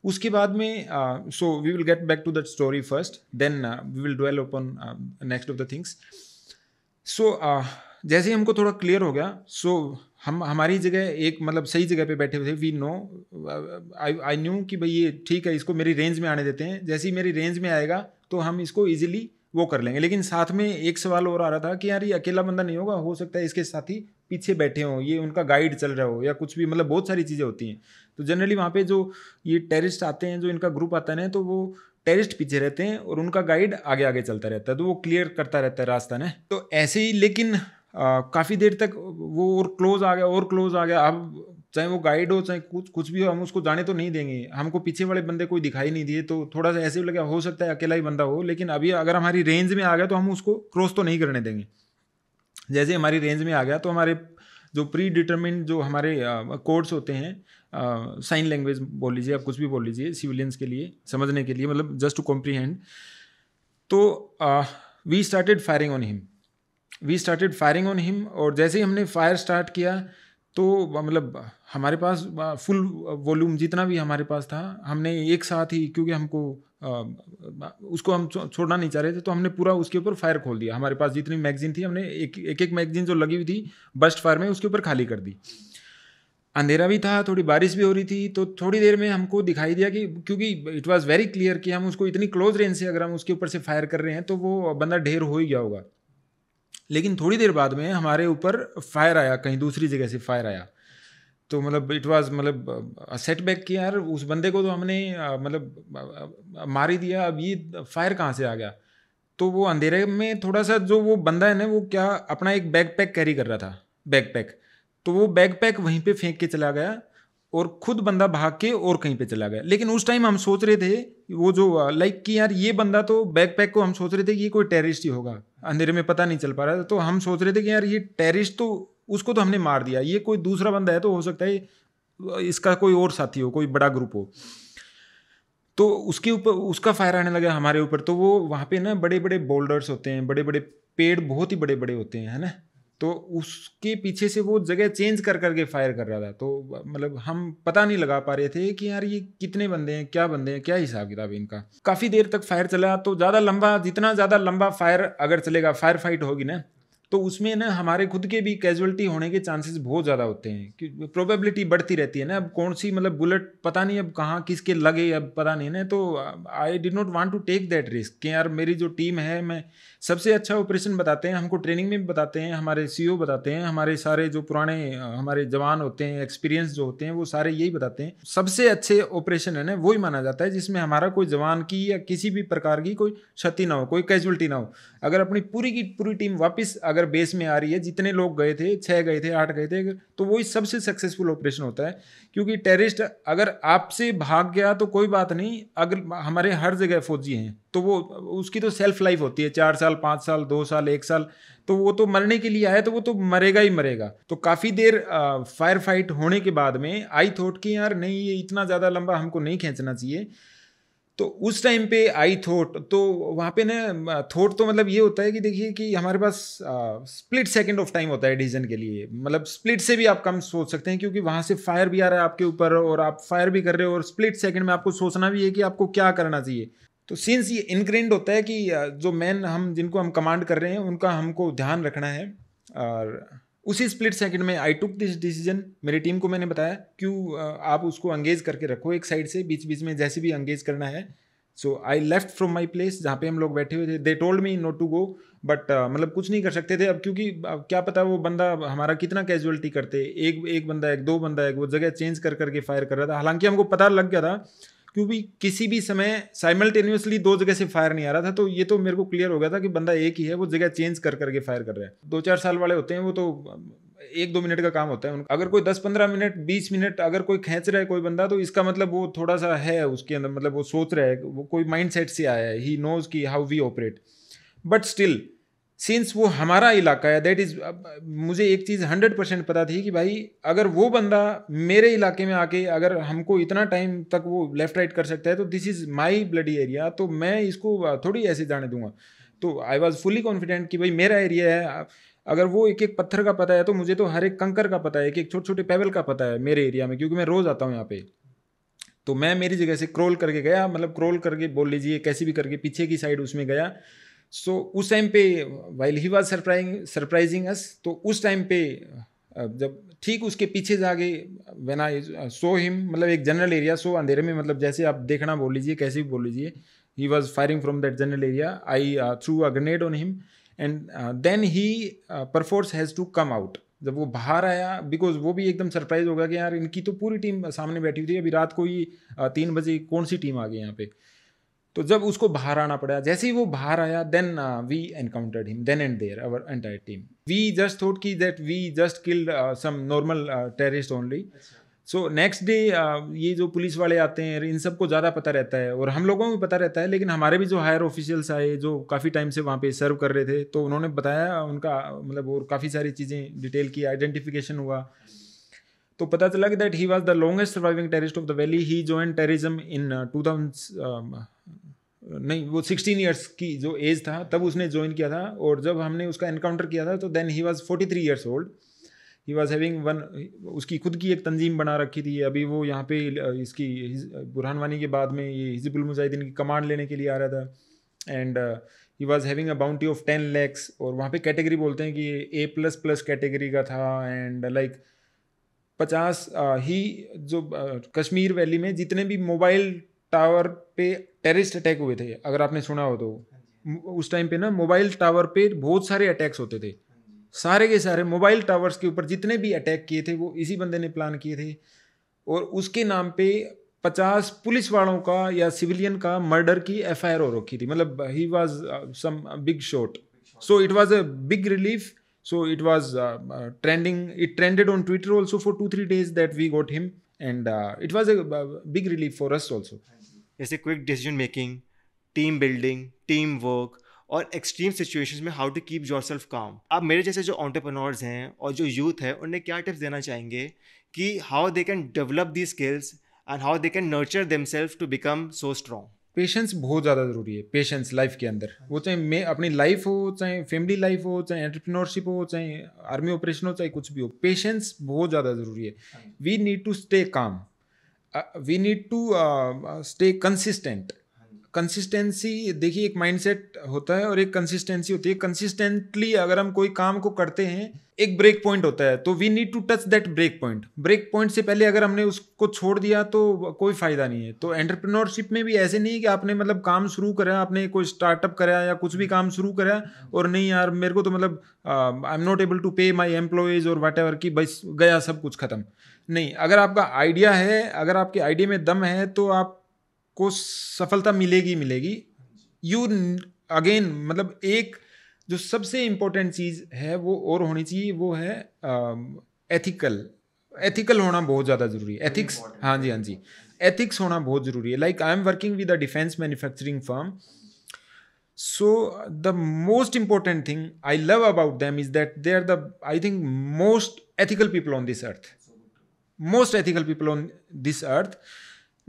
उसके बाद में so we will get back to that story first, then we will dwell upon next of the things. So जैसे ही हमको थोड़ा क्लियर हो गया, सो हम हमारी जगह एक मतलब सही जगह पे बैठे हुए थे। वी नो, आई न्यू कि भाई ये ठीक है, इसको मेरी रेंज में आने देते हैं, जैसे ही मेरी रेंज में आएगा तो हम इसको इजीली वो कर लेंगे। लेकिन साथ में एक सवाल और आ रहा था कि यार ये अकेला बंदा नहीं होगा, हो सकता है इसके साथी पीछे बैठे हों, ये उनका गाइड चल रहा हो या कुछ भी, मतलब बहुत सारी चीज़ें होती हैं। तो जनरली वहाँ पे जो ये टेररिस्ट आते हैं, जो इनका ग्रुप आता है ना, तो वो टेररिस्ट पीछे रहते हैं और उनका गाइड आगे आगे चलता रहता है, तो वो क्लियर करता रहता है रास्ता ना। तो ऐसे ही, लेकिन काफ़ी देर तक वो और क्लोज आ गया और क्लोज आ गया। अब चाहे वो गाइड हो चाहे कुछ कुछ भी हो, हम उसको जाने तो नहीं देंगे। हमको पीछे वाले बंदे कोई दिखाई नहीं दिए, तो थोड़ा सा ऐसे भी लगा हो सकता है अकेला ही बंदा हो, लेकिन अभी अगर हमारी रेंज में आ गया तो हम उसको क्रॉस तो नहीं करने देंगे। जैसे हमारी रेंज में आ गया तो हमारे जो प्री डिटरमिन्ड जो हमारे कोड्स होते हैं, साइन लैंग्वेज बोल लीजिए, आप कुछ भी बोल लीजिए, सिविलियंस के लिए समझने के लिए, मतलब जस्ट टू कॉम्प्रीहेंड। तो we started firing on him. और जैसे ही हमने फायर स्टार्ट किया तो मतलब हमारे पास फुल वॉल्यूम जितना भी हमारे पास था, हमने एक साथ ही, क्योंकि हमको उसको हम छोड़ना नहीं चाह रहे थे, तो हमने पूरा उसके ऊपर फायर खोल दिया। हमारे पास जितनी मैगजीन थी, हमने एक मैगजीन जो लगी हुई थी बस्ट फायर में, उसके ऊपर खाली कर दी। अंधेरा भी था, थोड़ी बारिश भी हो रही थी, तो थोड़ी देर में हमको दिखाई दिया कि, क्योंकि इट वाज वेरी क्लियर कि हम उसको इतनी क्लोज रेंज से अगर हम उसके ऊपर से फायर कर रहे हैं तो वो बंदा ढेर हो ही गया होगा। लेकिन थोड़ी देर बाद में हमारे ऊपर फायर आया, कहीं दूसरी जगह से फायर आया। तो मतलब इट वाज मतलब सेटबैक कि यार उस बंदे को तो हमने मार ही दिया, अब ये फायर कहाँ से आ गया। तो वो अंधेरे में थोड़ा सा, जो वो बंदा है ना, वो क्या अपना एक बैकपैक कैरी कर रहा था, बैकपैक। तो वो बैकपैक वहीं पे फेंक के चला गया और खुद बंदा भाग के और कहीं पे चला गया। लेकिन उस टाइम हम सोच रहे थे, वो जो लाइक कि यार ये बंदा, तो बैकपैक को हम सोच रहे थे कि ये कोई टेररिस्ट ही होगा, अंधेरे में पता नहीं चल पा रहा था। तो हम सोच रहे थे कि यार ये टेररिस्ट, तो उसको तो हमने मार दिया, ये कोई दूसरा बंदा है, तो हो सकता है इसका कोई और साथी हो, कोई बड़ा ग्रुप हो। तो उसके ऊपर उसका फायर आने लगा हमारे ऊपर। तो वो वहाँ पे ना बड़े बड़े बोल्डर्स होते हैं, बड़े बड़े पेड़ बहुत ही बड़े बड़े होते हैं, है ना। तो उसके पीछे से वो जगह चेंज कर करके फायर कर रहा था। तो मतलब हम पता नहीं लगा पा रहे थे कि यार ये कितने बंदे हैं, क्या बंदे हैं, क्या हिसाब किताब है इनका। काफ़ी देर तक फायर चला। तो ज़्यादा लंबा, जितना ज़्यादा लंबा फायर अगर चलेगा, फायर फाइट होगी ना, तो उसमें ना हमारे खुद के भी कैजुअलिटी होने के चांसेस बहुत ज़्यादा होते हैं, कि प्रोबेबिलिटी बढ़ती रहती है ना। अब कौन सी मतलब बुलेट पता नहीं अब कहाँ किसके लगे, अब पता नहीं ना। तो I did not want to take that risk कि यार मेरी जो टीम है, मैं सबसे अच्छा ऑपरेशन बताते हैं हमको, ट्रेनिंग में भी बताते हैं, हमारे सीईओ बताते हैं, हमारे सारे जो पुराने हमारे जवान होते हैं, एक्सपीरियंस जो होते हैं, वो सारे यही बताते हैं सबसे अच्छे ऑपरेशन है ना वही माना जाता है जिसमें हमारा कोई जवान की या किसी भी प्रकार की कोई क्षति ना हो, कोई कैजुअलिटी ना हो। अगर अपनी पूरी की पूरी टीम वापस अगर बेस में आ रही है, जितने लोग गए थे, 6 गए थे, 8 गए थे, तो वही सबसे सक्सेसफुल ऑपरेशन होता है। क्योंकि टेररिस्ट अगर आपसे भाग गया तो कोई बात नहीं, अगर हमारे हर जगह फौजी हैं तो वो उसकी तो सेल्फ लाइफ होती है, 4 साल, 5 साल, 2 साल, 1 साल, तो वो तो मरने के लिए आया, तो वो तो मरेगा ही मरेगा। तो काफ़ी देर फायर फाइट होने के बाद में आई थॉट कि यार नहीं, ये इतना ज़्यादा लंबा हमको नहीं खींचना चाहिए। तो उस टाइम पे आई थॉट, तो वहाँ पे ना थॉट तो मतलब ये होता है कि देखिए कि हमारे पास स्प्लिट सेकंड ऑफ टाइम होता है डिसीजन के लिए। मतलब स्प्लिट से भी आप कम सोच सकते हैं, क्योंकि वहाँ से फायर भी आ रहा है आपके ऊपर और आप फायर भी कर रहे हो, और स्प्लिट सेकंड में आपको सोचना भी है कि आपको क्या करना चाहिए। तो सिंस ये इनग्रेंड होता है कि जो मैन हम जिनको हम कमांड कर रहे हैं उनका हमको ध्यान रखना है, और उसी स्प्लिट सेकंड में आई टुक दिस डिसीजन। मेरी टीम को मैंने बताया क्यों आप उसको एंगेज करके रखो एक साइड से, बीच बीच में जैसे भी एंगेज करना है। So I left from my place, जहाँ पे हम लोग बैठे हुए थे। They told me not to go, but मतलब कुछ नहीं कर सकते थे अब, क्योंकि क्या पता वो बंदा हमारा कितना कैजुअलिटी करते, एक बंदा, एक दो बंदा, एक वो जगह चेंज कर करके फायर कर रहा था। हालांकि हमको पता लग गया था, क्योंकि किसी भी समय साइमल्टेनियसली 2 जगह से फायर नहीं आ रहा था। तो ये तो मेरे को क्लियर हो गया था कि बंदा एक ही है, वो जगह चेंज कर करके फायर कर रहा है। 2-4 साल वाले होते हैं वो, तो 1-2 मिनट का काम होता है उनका। अगर कोई 10-15 मिनट, 20 मिनट अगर कोई खींच रहा है कोई बंदा, तो इसका मतलब वो थोड़ा सा है उसके अंदर, मतलब वो सोच रहा है, वो कोई माइंड सेट से आया है, ही नोज की how we operate. But still since वो हमारा इलाका है, दैट इज, मुझे एक चीज़ 100% पता थी कि भाई अगर वो बंदा मेरे इलाके में आके अगर हमको इतना टाइम तक वो लेफ्ट राइट कर सकता है, तो this is my bloody area, तो मैं इसको थोड़ी ऐसे जाने दूंगा। तो आई वॉज फुली कॉन्फिडेंट कि भाई मेरा एरिया है। अगर वो एक एक पत्थर का पता है, तो मुझे तो हर एक कंकर का पता है, एक एक छोटे छोटे पेबल का पता है मेरे एरिया में, क्योंकि मैं रोज़ आता हूँ यहाँ पे। तो मैं मेरी जगह से क्रोल करके गया, मतलब क्रोल करके बोल लीजिए, कैसे भी करके पीछे की साइड उसमें गया। सो उस टाइम पे वाइल ही वाज सरप्राइजिंग अस, तो उस टाइम पे जब ठीक उसके पीछे जाके व्हेन आई सो हिम, मतलब एक जनरल एरिया, सो अंधेरे में, मतलब जैसे आप देखना बोल लीजिए, कैसे भी बोल लीजिए, he was firing from that general area. I threw a grenade on him, and then he perforce has to come out. जब वो बाहर आया, बिकॉज वो भी एकदम सरप्राइज होगा कि यार इनकी तो पूरी टीम सामने बैठी हुई थी, अभी रात को ही 3 बजे कौन सी टीम आ गई यहाँ पे. तो जब उसको बाहर आना पड़ा, जैसे ही वो बाहर आया, then we encountered him then and there, our entire team. We just thought कि that we just killed some normal terrorist only. So next day ये जो पुलिस वाले आते हैं, इन सबको ज़्यादा पता रहता है और हम लोगों को भी पता रहता है, लेकिन हमारे भी जो हायर ऑफिशियल्स आए जो काफ़ी टाइम से वहाँ पे सर्व कर रहे थे, तो उन्होंने बताया उनका मतलब, और काफ़ी सारी चीज़ें डिटेल की, आइडेंटिफिकेशन हुआ. तो पता चला कि that he was the longest surviving terrorist of the valley. He join terrorism in 2000 नहीं, वो 16 ईयर्स की जो एज था तब उसने ज्वाइन किया था. और जब हमने उसका एनकाउंटर किया था तो then he was 43 years old. He was having one, उसकी खुद की एक तंजीम बना रखी थी. अभी वो यहाँ पे इसकी बुरहान वानी के बाद में ये हिजबुल मुजाहिदीन की कमांड लेने के लिए आ रहा था. And he was having a bounty of 10 lakhs. और वहाँ पे कैटेगरी बोलते हैं कि A++ कैटेगरी का था. एंड लाइक 50 ही जो कश्मीर वैली में जितने भी मोबाइल टावर पे टेररिस्ट अटैक हुए थे, अगर आपने सुना हो तो, उस टाइम पे ना मोबाइल टावर पे बहुत सारे अटैक्स होते थे. सारे के सारे मोबाइल टावर्स के ऊपर जितने भी अटैक किए थे वो इसी बंदे ने प्लान किए थे. और उसके नाम पे 50 पुलिस वालों का या सिविलियन का मर्डर की FIR हो रखी थी. मतलब he was some big shot. So it was a big relief. So it was trending. It trended on Twitter also for 2-3 days that we got him, and it was a big relief for us also. जैसे quick decision making, team building, team work और extreme situations में how to keep yourself काम. आप मेरे जैसे जो entrepreneurs हैं और जो यूथ है उन्हें क्या टिप्स देना चाहेंगे कि how they can develop the skills and how they can nurture themselves to become so strong. Patience बहुत ज़्यादा ज़रूरी है. पेशेंस लाइफ के अंदर, वो चाहे मैं अपनी लाइफ हो, चाहे फैमिली लाइफ हो, चाहे एंटरप्रेन्योरशिप हो, चाहे आर्मी ऑपरेशन हो, चाहे कुछ भी हो, पेशेंस बहुत ज़्यादा ज़रूरी है. We need to stay calm. We need to stay consistent. Consistency, देखिए एक माइंडसेट होता है और एक कंसिस्टेंसी होती है. कंसिस्टेंटली अगर हम कोई काम को करते हैं, एक ब्रेक पॉइंट होता है, तो we need to touch that break point. Break point से पहले अगर हमने उसको छोड़ दिया तो कोई फायदा नहीं है. तो एंटरप्रेन्योरशिप में भी ऐसे नहीं है कि आपने मतलब काम शुरू करा, आपने कोई स्टार्टअप करा या कुछ भी काम शुरू करा और नहीं यार मेरे को तो मतलब I am not able to pay my employees और वट एवर, की बस गया सब कुछ खत्म. नहीं, अगर आपका आइडिया है, अगर आपके आइडिया में दम है, तो आपको सफलता मिलेगी मिलेगी. यू अगेन मतलब एक जो सबसे इम्पोर्टेंट चीज़ है वो और होनी चाहिए, वो है एथिकल होना बहुत ज़्यादा ज़रूरी है. एथिक्स, हाँ जी, हाँ जी, एथिक्स होना बहुत ज़रूरी है. Like I am working with a defence manufacturing firm. So the most important thing I love about them is that they are the, I think, most ethical people on this earth. Most ethical people on this earth.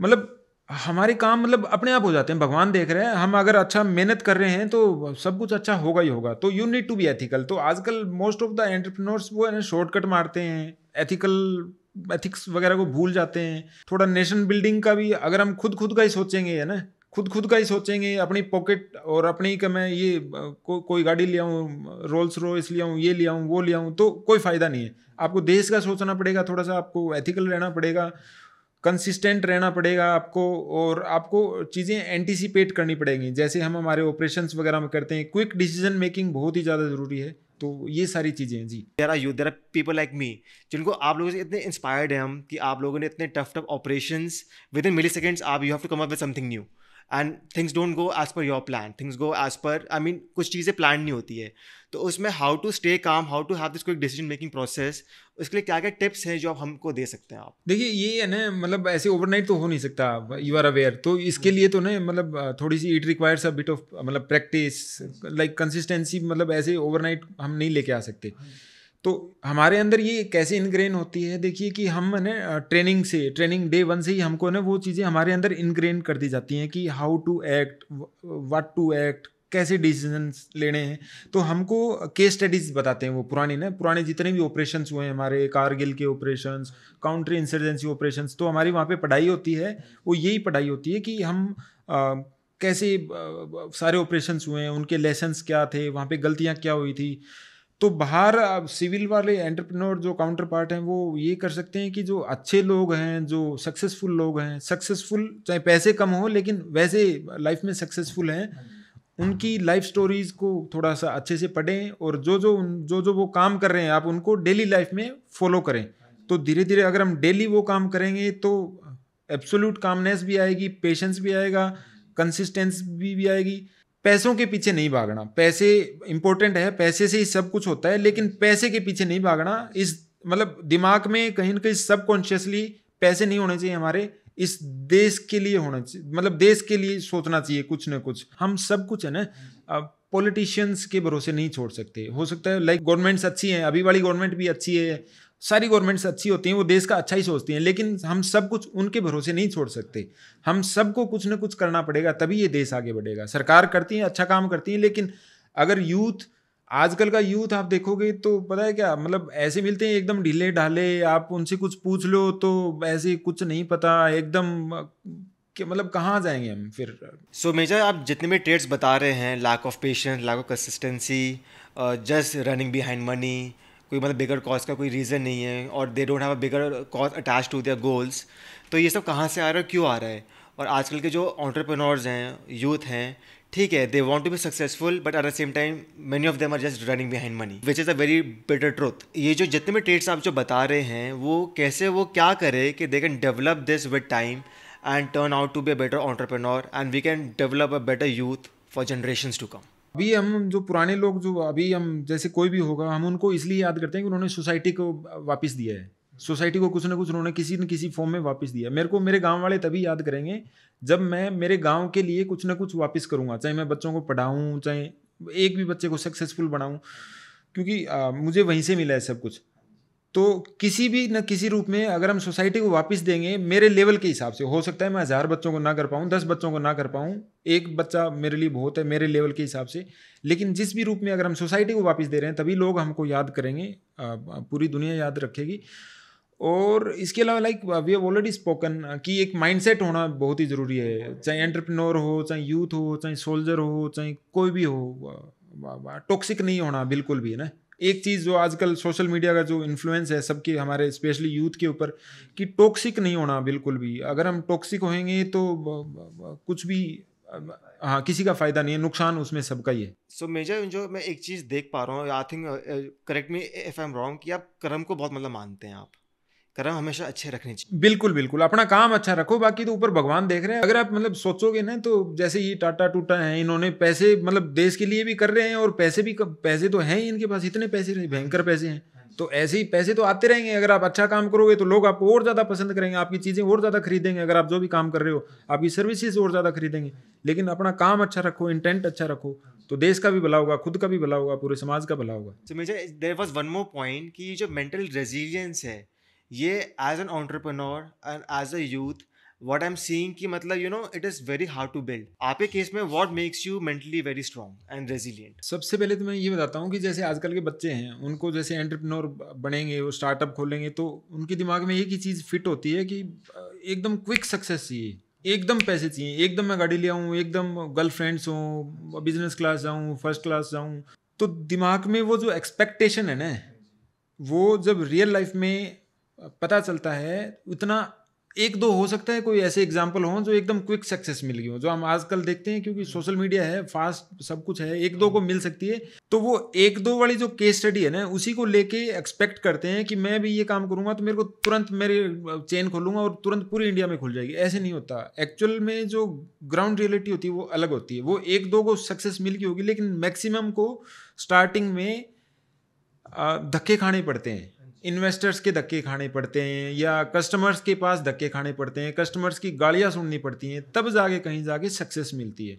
मतलब हमारे काम मतलब अपने आप हो जाते हैं, भगवान देख रहे हैं. हम अगर अच्छा मेहनत कर रहे हैं तो सब कुछ अच्छा होगा ही होगा. तो you need to be ethical. तो आजकल मोस्ट ऑफ द एंटरप्रेन्योर्स वो है ना शॉर्टकट मारते हैं, एथिक्स वगैरह को भूल जाते हैं. थोड़ा नेशन बिल्डिंग का भी अगर हम खुद का ही सोचेंगे, है ना, खुद का ही सोचेंगे, अपनी पॉकेट और अपनी कि मैं ये कोई गाड़ी ले आऊँ, रोल्स रॉयस ले आऊँ, ये ले आऊँ, वो ले आऊँ, तो कोई फ़ायदा नहीं है. आपको देश का सोचना पड़ेगा, थोड़ा सा आपको एथिकल रहना पड़ेगा, कंसिस्टेंट रहना पड़ेगा आपको, और आपको चीज़ें एंटीसिपेट करनी पड़ेंगी. जैसे हम हमारे ऑपरेशंस वगैरह में करते हैं, क्विक डिसीजन मेकिंग बहुत ही ज़्यादा ज़रूरी है. तो ये सारी चीज़ें हैं जी. There are people like me जिनको आप लोगों से इतने इंस्पायर्ड हैं हम कि आप लोगों ने इतने tough operations within milliseconds आप you have to come up with something new and things don't go as per your plan. Things go as per, I mean कुछ चीज़ें प्लान नहीं होती है. तो उसमें how to stay calm, how to have this quick decision making process, उसके लिए क्या क्या टिप्स हैं जो आप हमको दे सकते हैं आप? देखिए ये है ना, मतलब ऐसे ओवरनाइट तो हो नहीं सकता, यू आर अवेयर. तो इसके लिए तो ना मतलब थोड़ी see it requires a bit of मतलब प्रैक्टिस, लाइक कंसिस्टेंसी. मतलब ऐसे ओवरनाइट हम नहीं लेके आ सकते. तो हमारे अंदर ये कैसे इनग्रेन होती है, देखिए कि हम ना ट्रेनिंग डे 1 से ही हमको ना वो चीज़ें हमारे अंदर इनग्रेन कर दी जाती हैं कि how to act, what to act, कैसे डिसीजंस लेने हैं. तो हमको केस स्टडीज़ बताते हैं वो पुराने जितने भी ऑपरेशंस हुए हैं हमारे, कारगिल के ऑपरेशंस, काउंटर इंसर्जेंसी ऑपरेशंस. तो हमारी वहाँ पे पढ़ाई होती है, वो यही पढ़ाई होती है कि हम कैसे सारे ऑपरेशंस हुए हैं, उनके लेसन्स क्या थे, वहाँ पे गलतियाँ क्या हुई थी. तो बाहर सिविल वाले एंटरप्रेन्योर जो काउंटर पार्ट हैं वो ये कर सकते हैं कि जो अच्छे लोग हैं, जो सक्सेसफुल लोग हैं, सक्सेसफुल चाहे पैसे कम हो लेकिन वैसे लाइफ में सक्सेसफुल हैं, उनकी लाइफ स्टोरीज को थोड़ा सा अच्छे से पढ़ें और जो वो काम कर रहे हैं आप उनको डेली लाइफ में फॉलो करें। तो धीरे धीरे अगर हम डेली वो काम करेंगे तो एब्सोल्यूट कामनेस भी आएगी, पेशेंस भी आएगा, कंसिस्टेंस भी आएगी। पैसों के पीछे नहीं भागना, पैसे इंपॉर्टेंट है, पैसे से ही सब कुछ होता है, लेकिन पैसे के पीछे नहीं भागना। इस मतलब दिमाग में कहीं ना कहीं सबकॉन्शियसली पैसे नहीं होने चाहिए हमारे, इस देश के लिए होना चाहिए, मतलब देश के लिए सोचना चाहिए कुछ ना कुछ। हम सब कुछ है ना पॉलिटिशियंस के भरोसे नहीं छोड़ सकते। हो सकता है लाइक गवर्नमेंट्स अच्छी हैं, अभी वाली गवर्नमेंट भी अच्छी है, सारी गवर्नमेंट्स अच्छी होती हैं, वो देश का अच्छा ही सोचती हैं, लेकिन हम सब कुछ उनके भरोसे नहीं छोड़ सकते। हम सबको कुछ ना कुछ करना पड़ेगा, तभी ये देश आगे बढ़ेगा। सरकार करती है, अच्छा काम करती है, लेकिन अगर यूथ, आजकल का यूथ आप देखोगे तो पता है क्या, मतलब ऐसे मिलते हैं एकदम ढीले ढाले, आप उनसे कुछ पूछ लो तो ऐसे कुछ नहीं पता एकदम कि मतलब कहाँ जाएंगे हम फिर। सो मेजर, आप जितने भी ट्रेड्स बता रहे हैं, lack of patience, lack of consistency, just running behind money, कोई मतलब बिगर कॉज का कोई रीज़न नहीं है, और they don't have a bigger cause attached to their goals, तो ये सब कहाँ से आ रहा है, क्यों आ रहा है? और आजकल के जो एंटरप्रेन्योर्स हैं, यूथ हैं, ठीक है, they want to be successful, but at the same time many of them are just running behind money, which is a very bitter truth. ये जो जितने भी ट्रेड्स आप जो बता रहे हैं, वो कैसे, वो क्या करे कि दे can develop this with time and turn out to be a better entrepreneur, and we can develop a better youth for generations to come. अभी हम जो पुराने लोग, जो अभी हम जैसे कोई भी होगा, हम उनको इसलिए याद करते हैं कि उन्होंने सोसाइटी को वापस दिया है, सोसाइटी को कुछ ना कुछ उन्होंने किसी न किसी फॉर्म में वापस दिया है। मेरे को मेरे गांव वाले तभी याद करेंगे जब मैं मेरे गांव के लिए कुछ ना कुछ वापस करूंगा, चाहे मैं बच्चों को पढ़ाऊं, चाहे एक भी बच्चे को सक्सेसफुल बनाऊं, क्योंकि मुझे वहीं से मिला है सब कुछ। तो किसी भी न किसी रूप में अगर हम सोसाइटी को वापस देंगे मेरे लेवल के हिसाब से, हो सकता है मैं 1000 बच्चों को ना कर पाऊँ, 10 बच्चों को ना कर पाऊँ, एक बच्चा मेरे लिए बहुत है मेरे लेवल के हिसाब से, लेकिन जिस भी रूप में अगर हम सोसाइटी को वापस दे रहे हैं तभी लोग हमको याद करेंगे, पूरी दुनिया याद रखेगी। और इसके अलावा like we have already spoken कि एक माइंडसेट होना बहुत ही ज़रूरी है, चाहे एंटरप्रेन्योर हो, चाहे यूथ हो, चाहे सोल्जर हो, चाहे कोई भी हो, टॉक्सिक नहीं होना बिल्कुल भी, है ना। एक चीज़ जो आजकल सोशल मीडिया का जो इन्फ्लुएंस है सबके, हमारे स्पेशली यूथ के ऊपर, कि टॉक्सिक नहीं होना बिल्कुल भी। अगर हम टॉक्सिक होंगे तो कुछ भी हाँ किसी का फ़ायदा नहीं है, नुकसान उसमें सबका ही है। सो मेजर, जो मैं एक चीज़ देख पा रहा हूँ, I think, correct me if I am wrong, कि आप कर्म को बहुत मतलब मानते हैं, आप कर्म हमेशा अच्छे रखने चाहिए। बिल्कुल बिल्कुल, अपना काम अच्छा रखो, बाकी तो ऊपर भगवान देख रहे हैं। अगर आप मतलब सोचोगे ना तो जैसे ये टाटा टूटा है, इन्होंने पैसे मतलब देश के लिए भी कर रहे हैं, और पैसे तो हैं ही इनके पास, इतने पैसे भयंकर पैसे हैं, तो ऐसे ही पैसे तो आते रहेंगे। अगर आप अच्छा काम करोगे तो लोग आपको और ज़्यादा पसंद करेंगे, आपकी चीज़ें और ज़्यादा खरीदेंगे, अगर आप जो भी काम कर रहे हो आपकी सर्विसेज और ज़्यादा खरीदेंगे। लेकिन अपना काम अच्छा रखो, इंटेंट अच्छा रखो, तो देश का भी भला होगा, खुद का भी भला होगा, पूरे समाज का भला होगा। So Major, there was one more point कि जो मेंटल रेजिलियंस है, ये as an entrepreneur and as a youth, what I am seeing कि मतलब it is very hard to build. आपके केस में what makes you mentally very strong and resilient? सबसे पहले तो मैं ये बताता हूँ कि जैसे आजकल के बच्चे हैं, उनको जैसे एंटरप्रेन्योर बनेंगे, वो स्टार्टअप खोलेंगे, तो उनके दिमाग में एक ही चीज़ फिट होती है कि एकदम क्विक सक्सेस चाहिए, एकदम पैसे चाहिए, एकदम मैं गाड़ी ले आऊँ, एकदम गर्लफ्रेंड्स हों, बिजनेस क्लास जाऊँ, फर्स्ट क्लास जाऊँ। तो दिमाग में वो जो एक्सपेक्टेशन है ना, वो जब रियल लाइफ में पता चलता है, उतना एक दो हो सकता है कोई ऐसे एग्जाम्पल हो जो एकदम क्विक सक्सेस मिल गई हो, जो हम आजकल देखते हैं, क्योंकि सोशल मीडिया है, फास्ट सब कुछ है, एक दो को मिल सकती है। तो वो एक दो वाली जो केस स्टडी है ना, उसी को लेके एक्सपेक्ट करते हैं कि मैं भी ये काम करूंगा तो मेरे को तुरंत मेरे चेन खोलूंगा और तुरंत पूरी इंडिया में खुल जाएगी। ऐसे नहीं होता। एक्चुअल में जो ग्राउंड रियलिटी होती है वो अलग होती है। वो एक दो को सक्सेस मिल गई होगी, लेकिन मैक्सिमम को स्टार्टिंग में धक्के खाने पड़ते हैं, इन्वेस्टर्स के धक्के खाने पड़ते हैं, या कस्टमर्स के पास धक्के खाने पड़ते हैं, कस्टमर्स की गालियाँ सुननी पड़ती हैं, तब जाके कहीं जाके सक्सेस मिलती है।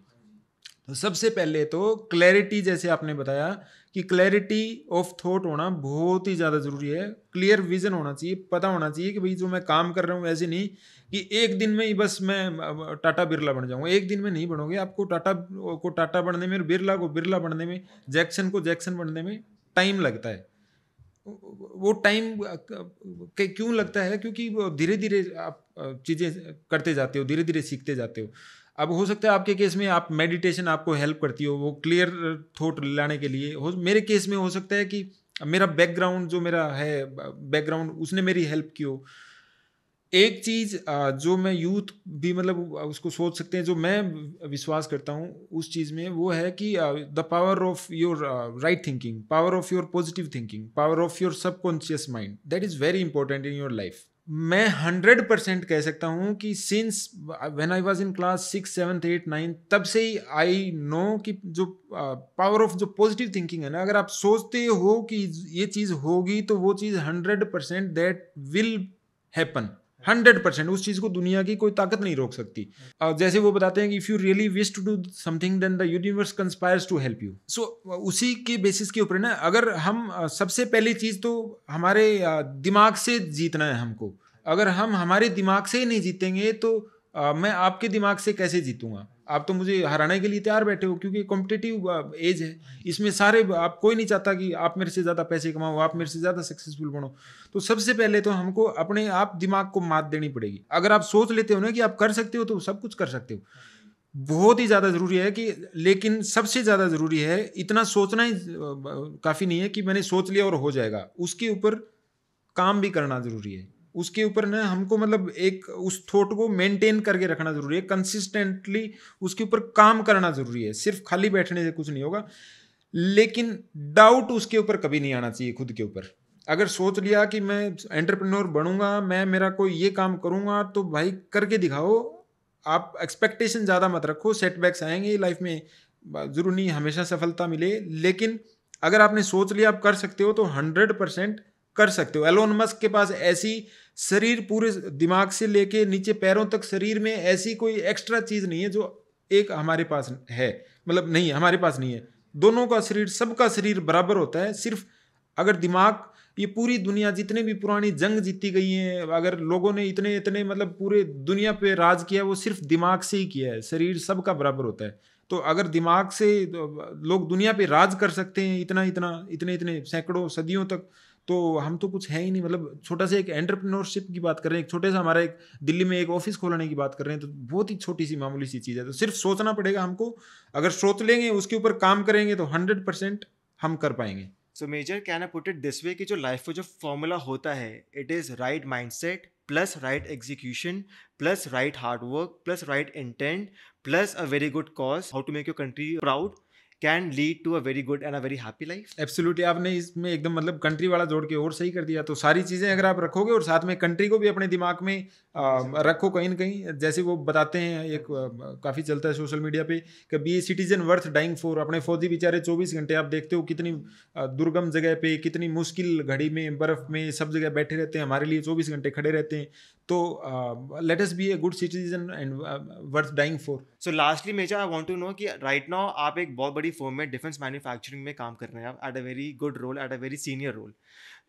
तो सबसे पहले तो क्लैरिटी, जैसे आपने बताया कि क्लैरिटी ऑफ थॉट होना बहुत ही ज़्यादा ज़रूरी है। क्लियर विजन होना चाहिए, पता होना चाहिए कि भाई जो मैं काम कर रहा हूँ, ऐसे नहीं कि एक दिन में ही बस मैं टाटा बिरला बन जाऊँगा। एक दिन में नहीं बनोगे। आपको टाटा बनने में, बिरला को बिरला बनने में, जैक्सन को जैक्सन बनने में टाइम लगता है। वो टाइम क्यों लगता है? क्योंकि धीरे धीरे आप चीज़ें करते जाते हो, धीरे धीरे सीखते जाते हो। अब हो सकता है आपके केस में आप मेडिटेशन आपको हेल्प करती हो वो क्लियर थॉट लाने के लिए, हो मेरे केस में हो सकता है कि मेरा बैकग्राउंड जो मेरा है बैकग्राउंड उसने मेरी हेल्प की हो। एक चीज़ जो मैं यूथ भी मतलब उसको सोच सकते हैं, जो मैं विश्वास करता हूँ उस चीज़ में, वो है कि the power of your right thinking, power of your positive thinking, power of your subconscious mind, that is very important in your life. मैं 100% कह सकता हूँ कि since when I was in class 6, 7, 8, 9 तब से ही आई नो कि जो power of जो पॉजिटिव थिंकिंग है ना, अगर आप सोचते हो कि ये चीज़ होगी तो वो चीज़ 100% दैट विल हैपन। 100% उस चीज़ को दुनिया की कोई ताकत नहीं रोक सकती। जैसे वो बताते हैं कि if you really wish to do something then the universe conspires to help you. So उसी के बेसिस के ऊपर ना, अगर हम सबसे पहली चीज़ तो हमारे दिमाग से जीतना है हमको। अगर हम हमारे दिमाग से ही नहीं जीतेंगे तो मैं आपके दिमाग से कैसे जीतूंगा? आप तो मुझे हराने के लिए तैयार बैठे हो, क्योंकि कॉम्पिटिटिव एज है। इसमें सारे आप कोई नहीं चाहता कि आप मेरे से ज़्यादा पैसे कमाओ, आप मेरे से ज़्यादा सक्सेसफुल बनो। तो सबसे पहले तो हमको अपने आप दिमाग को मात देनी पड़ेगी। अगर आप सोच लेते हो ना कि आप कर सकते हो तो सब कुछ कर सकते हो। बहुत ही ज़्यादा ज़रूरी है कि, लेकिन सबसे ज़्यादा ज़रूरी है, इतना सोचना ही काफ़ी नहीं है कि मैंने सोच लिया और हो जाएगा। उसके ऊपर काम भी करना ज़रूरी है। उसके ऊपर ना हमको मतलब एक उस थॉट को मेंटेन करके रखना ज़रूरी है, कंसिस्टेंटली उसके ऊपर काम करना ज़रूरी है। सिर्फ खाली बैठने से कुछ नहीं होगा। लेकिन डाउट उसके ऊपर कभी नहीं आना चाहिए खुद के ऊपर। अगर सोच लिया कि मैं एंटरप्रेन्योर बनूंगा, मैं मेरा कोई ये काम करूंगा, तो भाई करके दिखाओ। आप एक्सपेक्टेशन ज़्यादा मत रखो, सेटबैक्स आएंगे लाइफ में, जरूर नहीं हमेशा सफलता मिले, लेकिन अगर आपने सोच लिया आप कर सकते हो तो 100% कर सकते हो। एलोन मस्क के पास ऐसी शरीर पूरे दिमाग से लेके नीचे पैरों तक शरीर में ऐसी कोई एक्स्ट्रा चीज़ नहीं है जो एक हमारे पास है, मतलब नहीं हमारे पास नहीं है। दोनों का शरीर, सबका शरीर बराबर होता है। सिर्फ अगर दिमाग, ये पूरी दुनिया जितने भी पुरानी जंग जीती गई हैं, अगर लोगों ने इतने इतने मतलब पूरे दुनिया पे राज किया, वो सिर्फ दिमाग से ही किया है। शरीर सबका बराबर होता है। तो अगर दिमाग से लोग दुनिया पे राज कर सकते हैं इतना इतना इतने इतने सैकड़ों सदियों तक, तो हम तो कुछ है ही नहीं। मतलब छोटा सा एक एंटरप्रेन्योरशिप की बात कर रहे हैं, एक छोटे सा हमारा एक दिल्ली में एक ऑफिस खोलने की बात कर रहे हैं, तो बहुत ही छोटी सी मामूली सी चीज़ है। तो सिर्फ सोचना पड़ेगा हमको। अगर सोच लेंगे, उसके ऊपर काम करेंगे, तो 100% हम कर पाएंगे। So Major can I put it this way कि जो लाइफ का जो फॉर्मूला होता है, it is right mindset plus right execution plus right hard work plus right intent plus a very good cause how to make your country proud can lead to a very good and a very happy life. Absolutely, आपने इसमें एकदम मतलब country वाला जोड़ के और सही कर दिया। तो सारी चीज़ें अगर आप रखोगे और साथ में कंट्री को भी अपने दिमाग में रखो कहीं ना कहीं, जैसे वो बताते हैं एक काफ़ी चलता है सोशल मीडिया पे कि be a citizen worth dying for. अपने फौजी बेचारे 24 घंटे आप देखते हो कितनी दुर्गम जगह पे, कितनी मुश्किल घड़ी में, बर्फ में, सब जगह बैठे रहते हैं, हमारे लिए 24 घंटे खड़े रहते हैं। तो let us be a good citizen and worth dying for. So lastly Major I want to know कि राइट नाउ आप एक बहुत बड़ी फर्म में डिफेंस मैन्युफैक्चरिंग में काम कर रहे हैं, आप at a very good role, at a very senior role.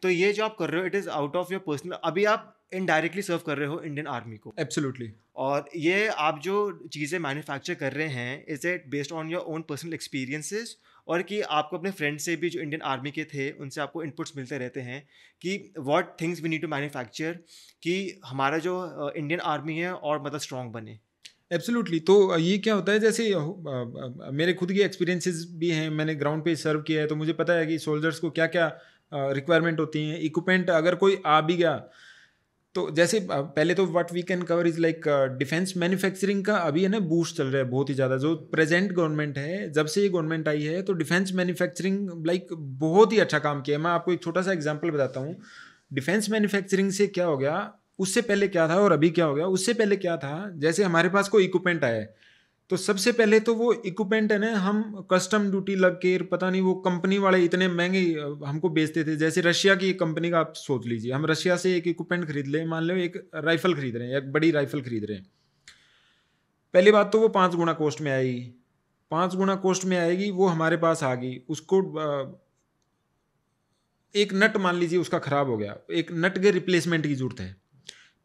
तो ये जो आप कर रहे हो, it is out of your personal, अभी आप इनडायरेक्टली सर्व कर रहे हो इंडियन आर्मी को। एब्सोल्युटली। और ये आप जो चीज़ें मैन्युफैक्चर कर रहे हैं, is it based on your own personal experiences, और कि आपको अपने फ्रेंड से भी जो इंडियन आर्मी के थे उनसे आपको इनपुट्स मिलते रहते हैं कि what things we need to manufacture कि हमारा जो इंडियन आर्मी है और मतलब स्ट्रॉन्ग बने। एब्सोल्युटली। तो ये क्या होता है, जैसे मेरे खुद के एक्सपीरियंसेस भी हैं, मैंने ग्राउंड पे सर्व किया है, तो मुझे पता है कि सोल्जर्स को क्या क्या रिक्वायरमेंट होती हैं। इक्विपमेंट अगर कोई आ भी गया, तो जैसे पहले तो what we can cover is like defence manufacturing का अभी है ना बूस्ट चल रहा है बहुत ही ज़्यादा। जो प्रेजेंट गवर्नमेंट है, जब से ये गवर्नमेंट आई है, तो डिफेंस मैन्युफैक्चरिंग लाइक बहुत ही अच्छा काम किया है। मैं आपको एक छोटा सा एग्जांपल बताता हूँ। डिफेंस मैन्युफैक्चरिंग से क्या हो गया, उससे पहले क्या था और अभी क्या हो गया। उससे पहले क्या था, जैसे हमारे पास कोई इक्विपमेंट आया है, तो सबसे पहले तो वो इक्विपमेंट है ना, हम कस्टम ड्यूटी लग के, पता नहीं वो कंपनी वाले इतने महंगे हमको बेचते थे। जैसे रशिया की एक कंपनी का आप सोच लीजिए, हम रशिया से एक इक्विपमेंट खरीद लें, मान लो एक राइफल खरीद रहे हैं, एक बड़ी राइफल खरीद रहे हैं। पहली बात तो वो 5 गुना कॉस्ट में आएगी। 5 गुना कॉस्ट में आएगी, वो हमारे पास आ गई। उसको एक नट मान लीजिए उसका खराब हो गया, एक नट के रिप्लेसमेंट की जरूरत है।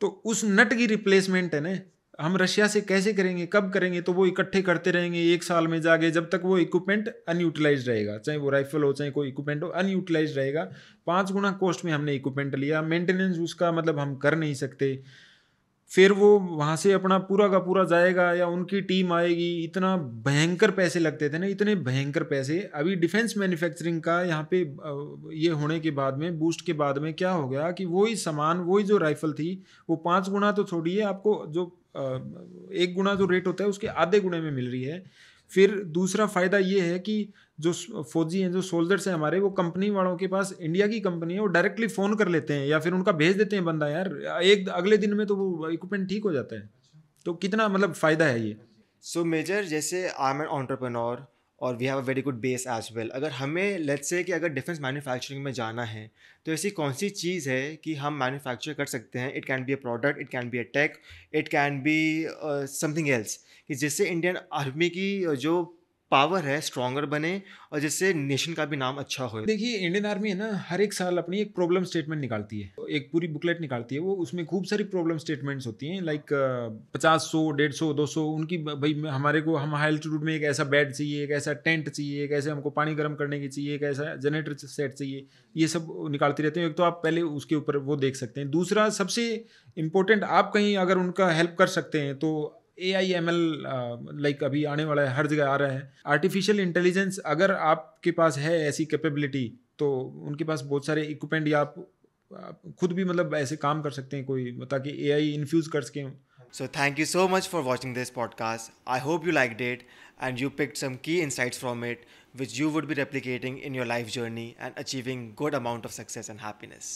तो उस नट की रिप्लेसमेंट है ना, हम रशिया से कैसे करेंगे, कब करेंगे? तो वो इकट्ठे करते रहेंगे 1 साल में जाके, जब तक वो इक्विपमेंट अनयूटिलाइज रहेगा, चाहे वो राइफल हो चाहे कोई इक्विपमेंट हो, अनयूटिलाइज रहेगा। 5 गुना कॉस्ट में हमने इक्विपमेंट लिया, मेंटेनेंस उसका मतलब हम कर नहीं सकते। फिर वो वहाँ से अपना पूरा का पूरा जाएगा या उनकी टीम आएगी। इतना भयंकर पैसे लगते थे ना, इतने भयंकर पैसे। अभी डिफेंस मैन्युफैक्चरिंग का यहाँ पे ये होने के बाद में, बूस्ट के बाद में क्या हो गया कि वही सामान, वही जो राइफल थी, वो 5 गुना तो छोड़िए, आपको जो 1 गुना जो रेट होता है उसके आधे गुणे में मिल रही है। फिर दूसरा फ़ायदा ये है कि जो फौजी हैं, जो सोल्जर्स हैं हमारे, वो कंपनी वालों के पास, इंडिया की कंपनी है, वो डायरेक्टली फ़ोन कर लेते हैं या फिर उनका भेज देते हैं बंदा, यार एक अगले दिन में तो वो इक्विपमेंट ठीक हो जाता है। तो कितना मतलब फ़ायदा है ये। सो मेजर, जैसे आई एम एन एंटरप्रेन्योर और we have a very good base as well, अगर हमें लेट्स से कि अगर डिफेंस मैन्युफैक्चरिंग में जाना है, तो ऐसी कौन सी चीज़ है कि हम मैन्युफैक्चर कर सकते हैं? It can be a product, it can be a tech, it can be something else, कि जिससे इंडियन आर्मी की जो पावर है स्ट्रॉन्गर बने और जिससे नेशन का भी नाम अच्छा हो। देखिए, इंडियन आर्मी है ना, हर एक साल अपनी एक प्रॉब्लम स्टेटमेंट निकालती है, एक पूरी बुकलेट निकालती है वो। उसमें खूब सारी प्रॉब्लम स्टेटमेंट्स होती हैं, लाइक 50, 100, 150, 200 उनकी। भाई हमारे को, हम हाई एल्टीट्यूड में एक ऐसा बेड चाहिए, एक ऐसा टेंट चाहिए, एक ऐसे हमको पानी गर्म करने की चाहिए, एक ऐसा जनरेटर सेट चाहिए। ये सब निकालती रहते हैं। एक तो आप पहले उसके ऊपर वो देख सकते हैं। दूसरा सबसे इम्पोर्टेंट, आप कहीं अगर उनका हेल्प कर सकते हैं तो AI ML, लाइक अभी आने वाला है, हर जगह आ रहा है आर्टिफिशियल इंटेलिजेंस। अगर आपके पास है ऐसी कैपेबिलिटी, तो उनके पास बहुत सारे इक्विपमेंट, या आप खुद भी मतलब ऐसे काम कर सकते हैं कोई, ताकि AI इन्फ्यूज़ कर सकें। So thank you so much for watching this podcast. I hope you liked it and you picked some key insights from it which you would be replicating in your life journey and achieving good amount of success and happiness.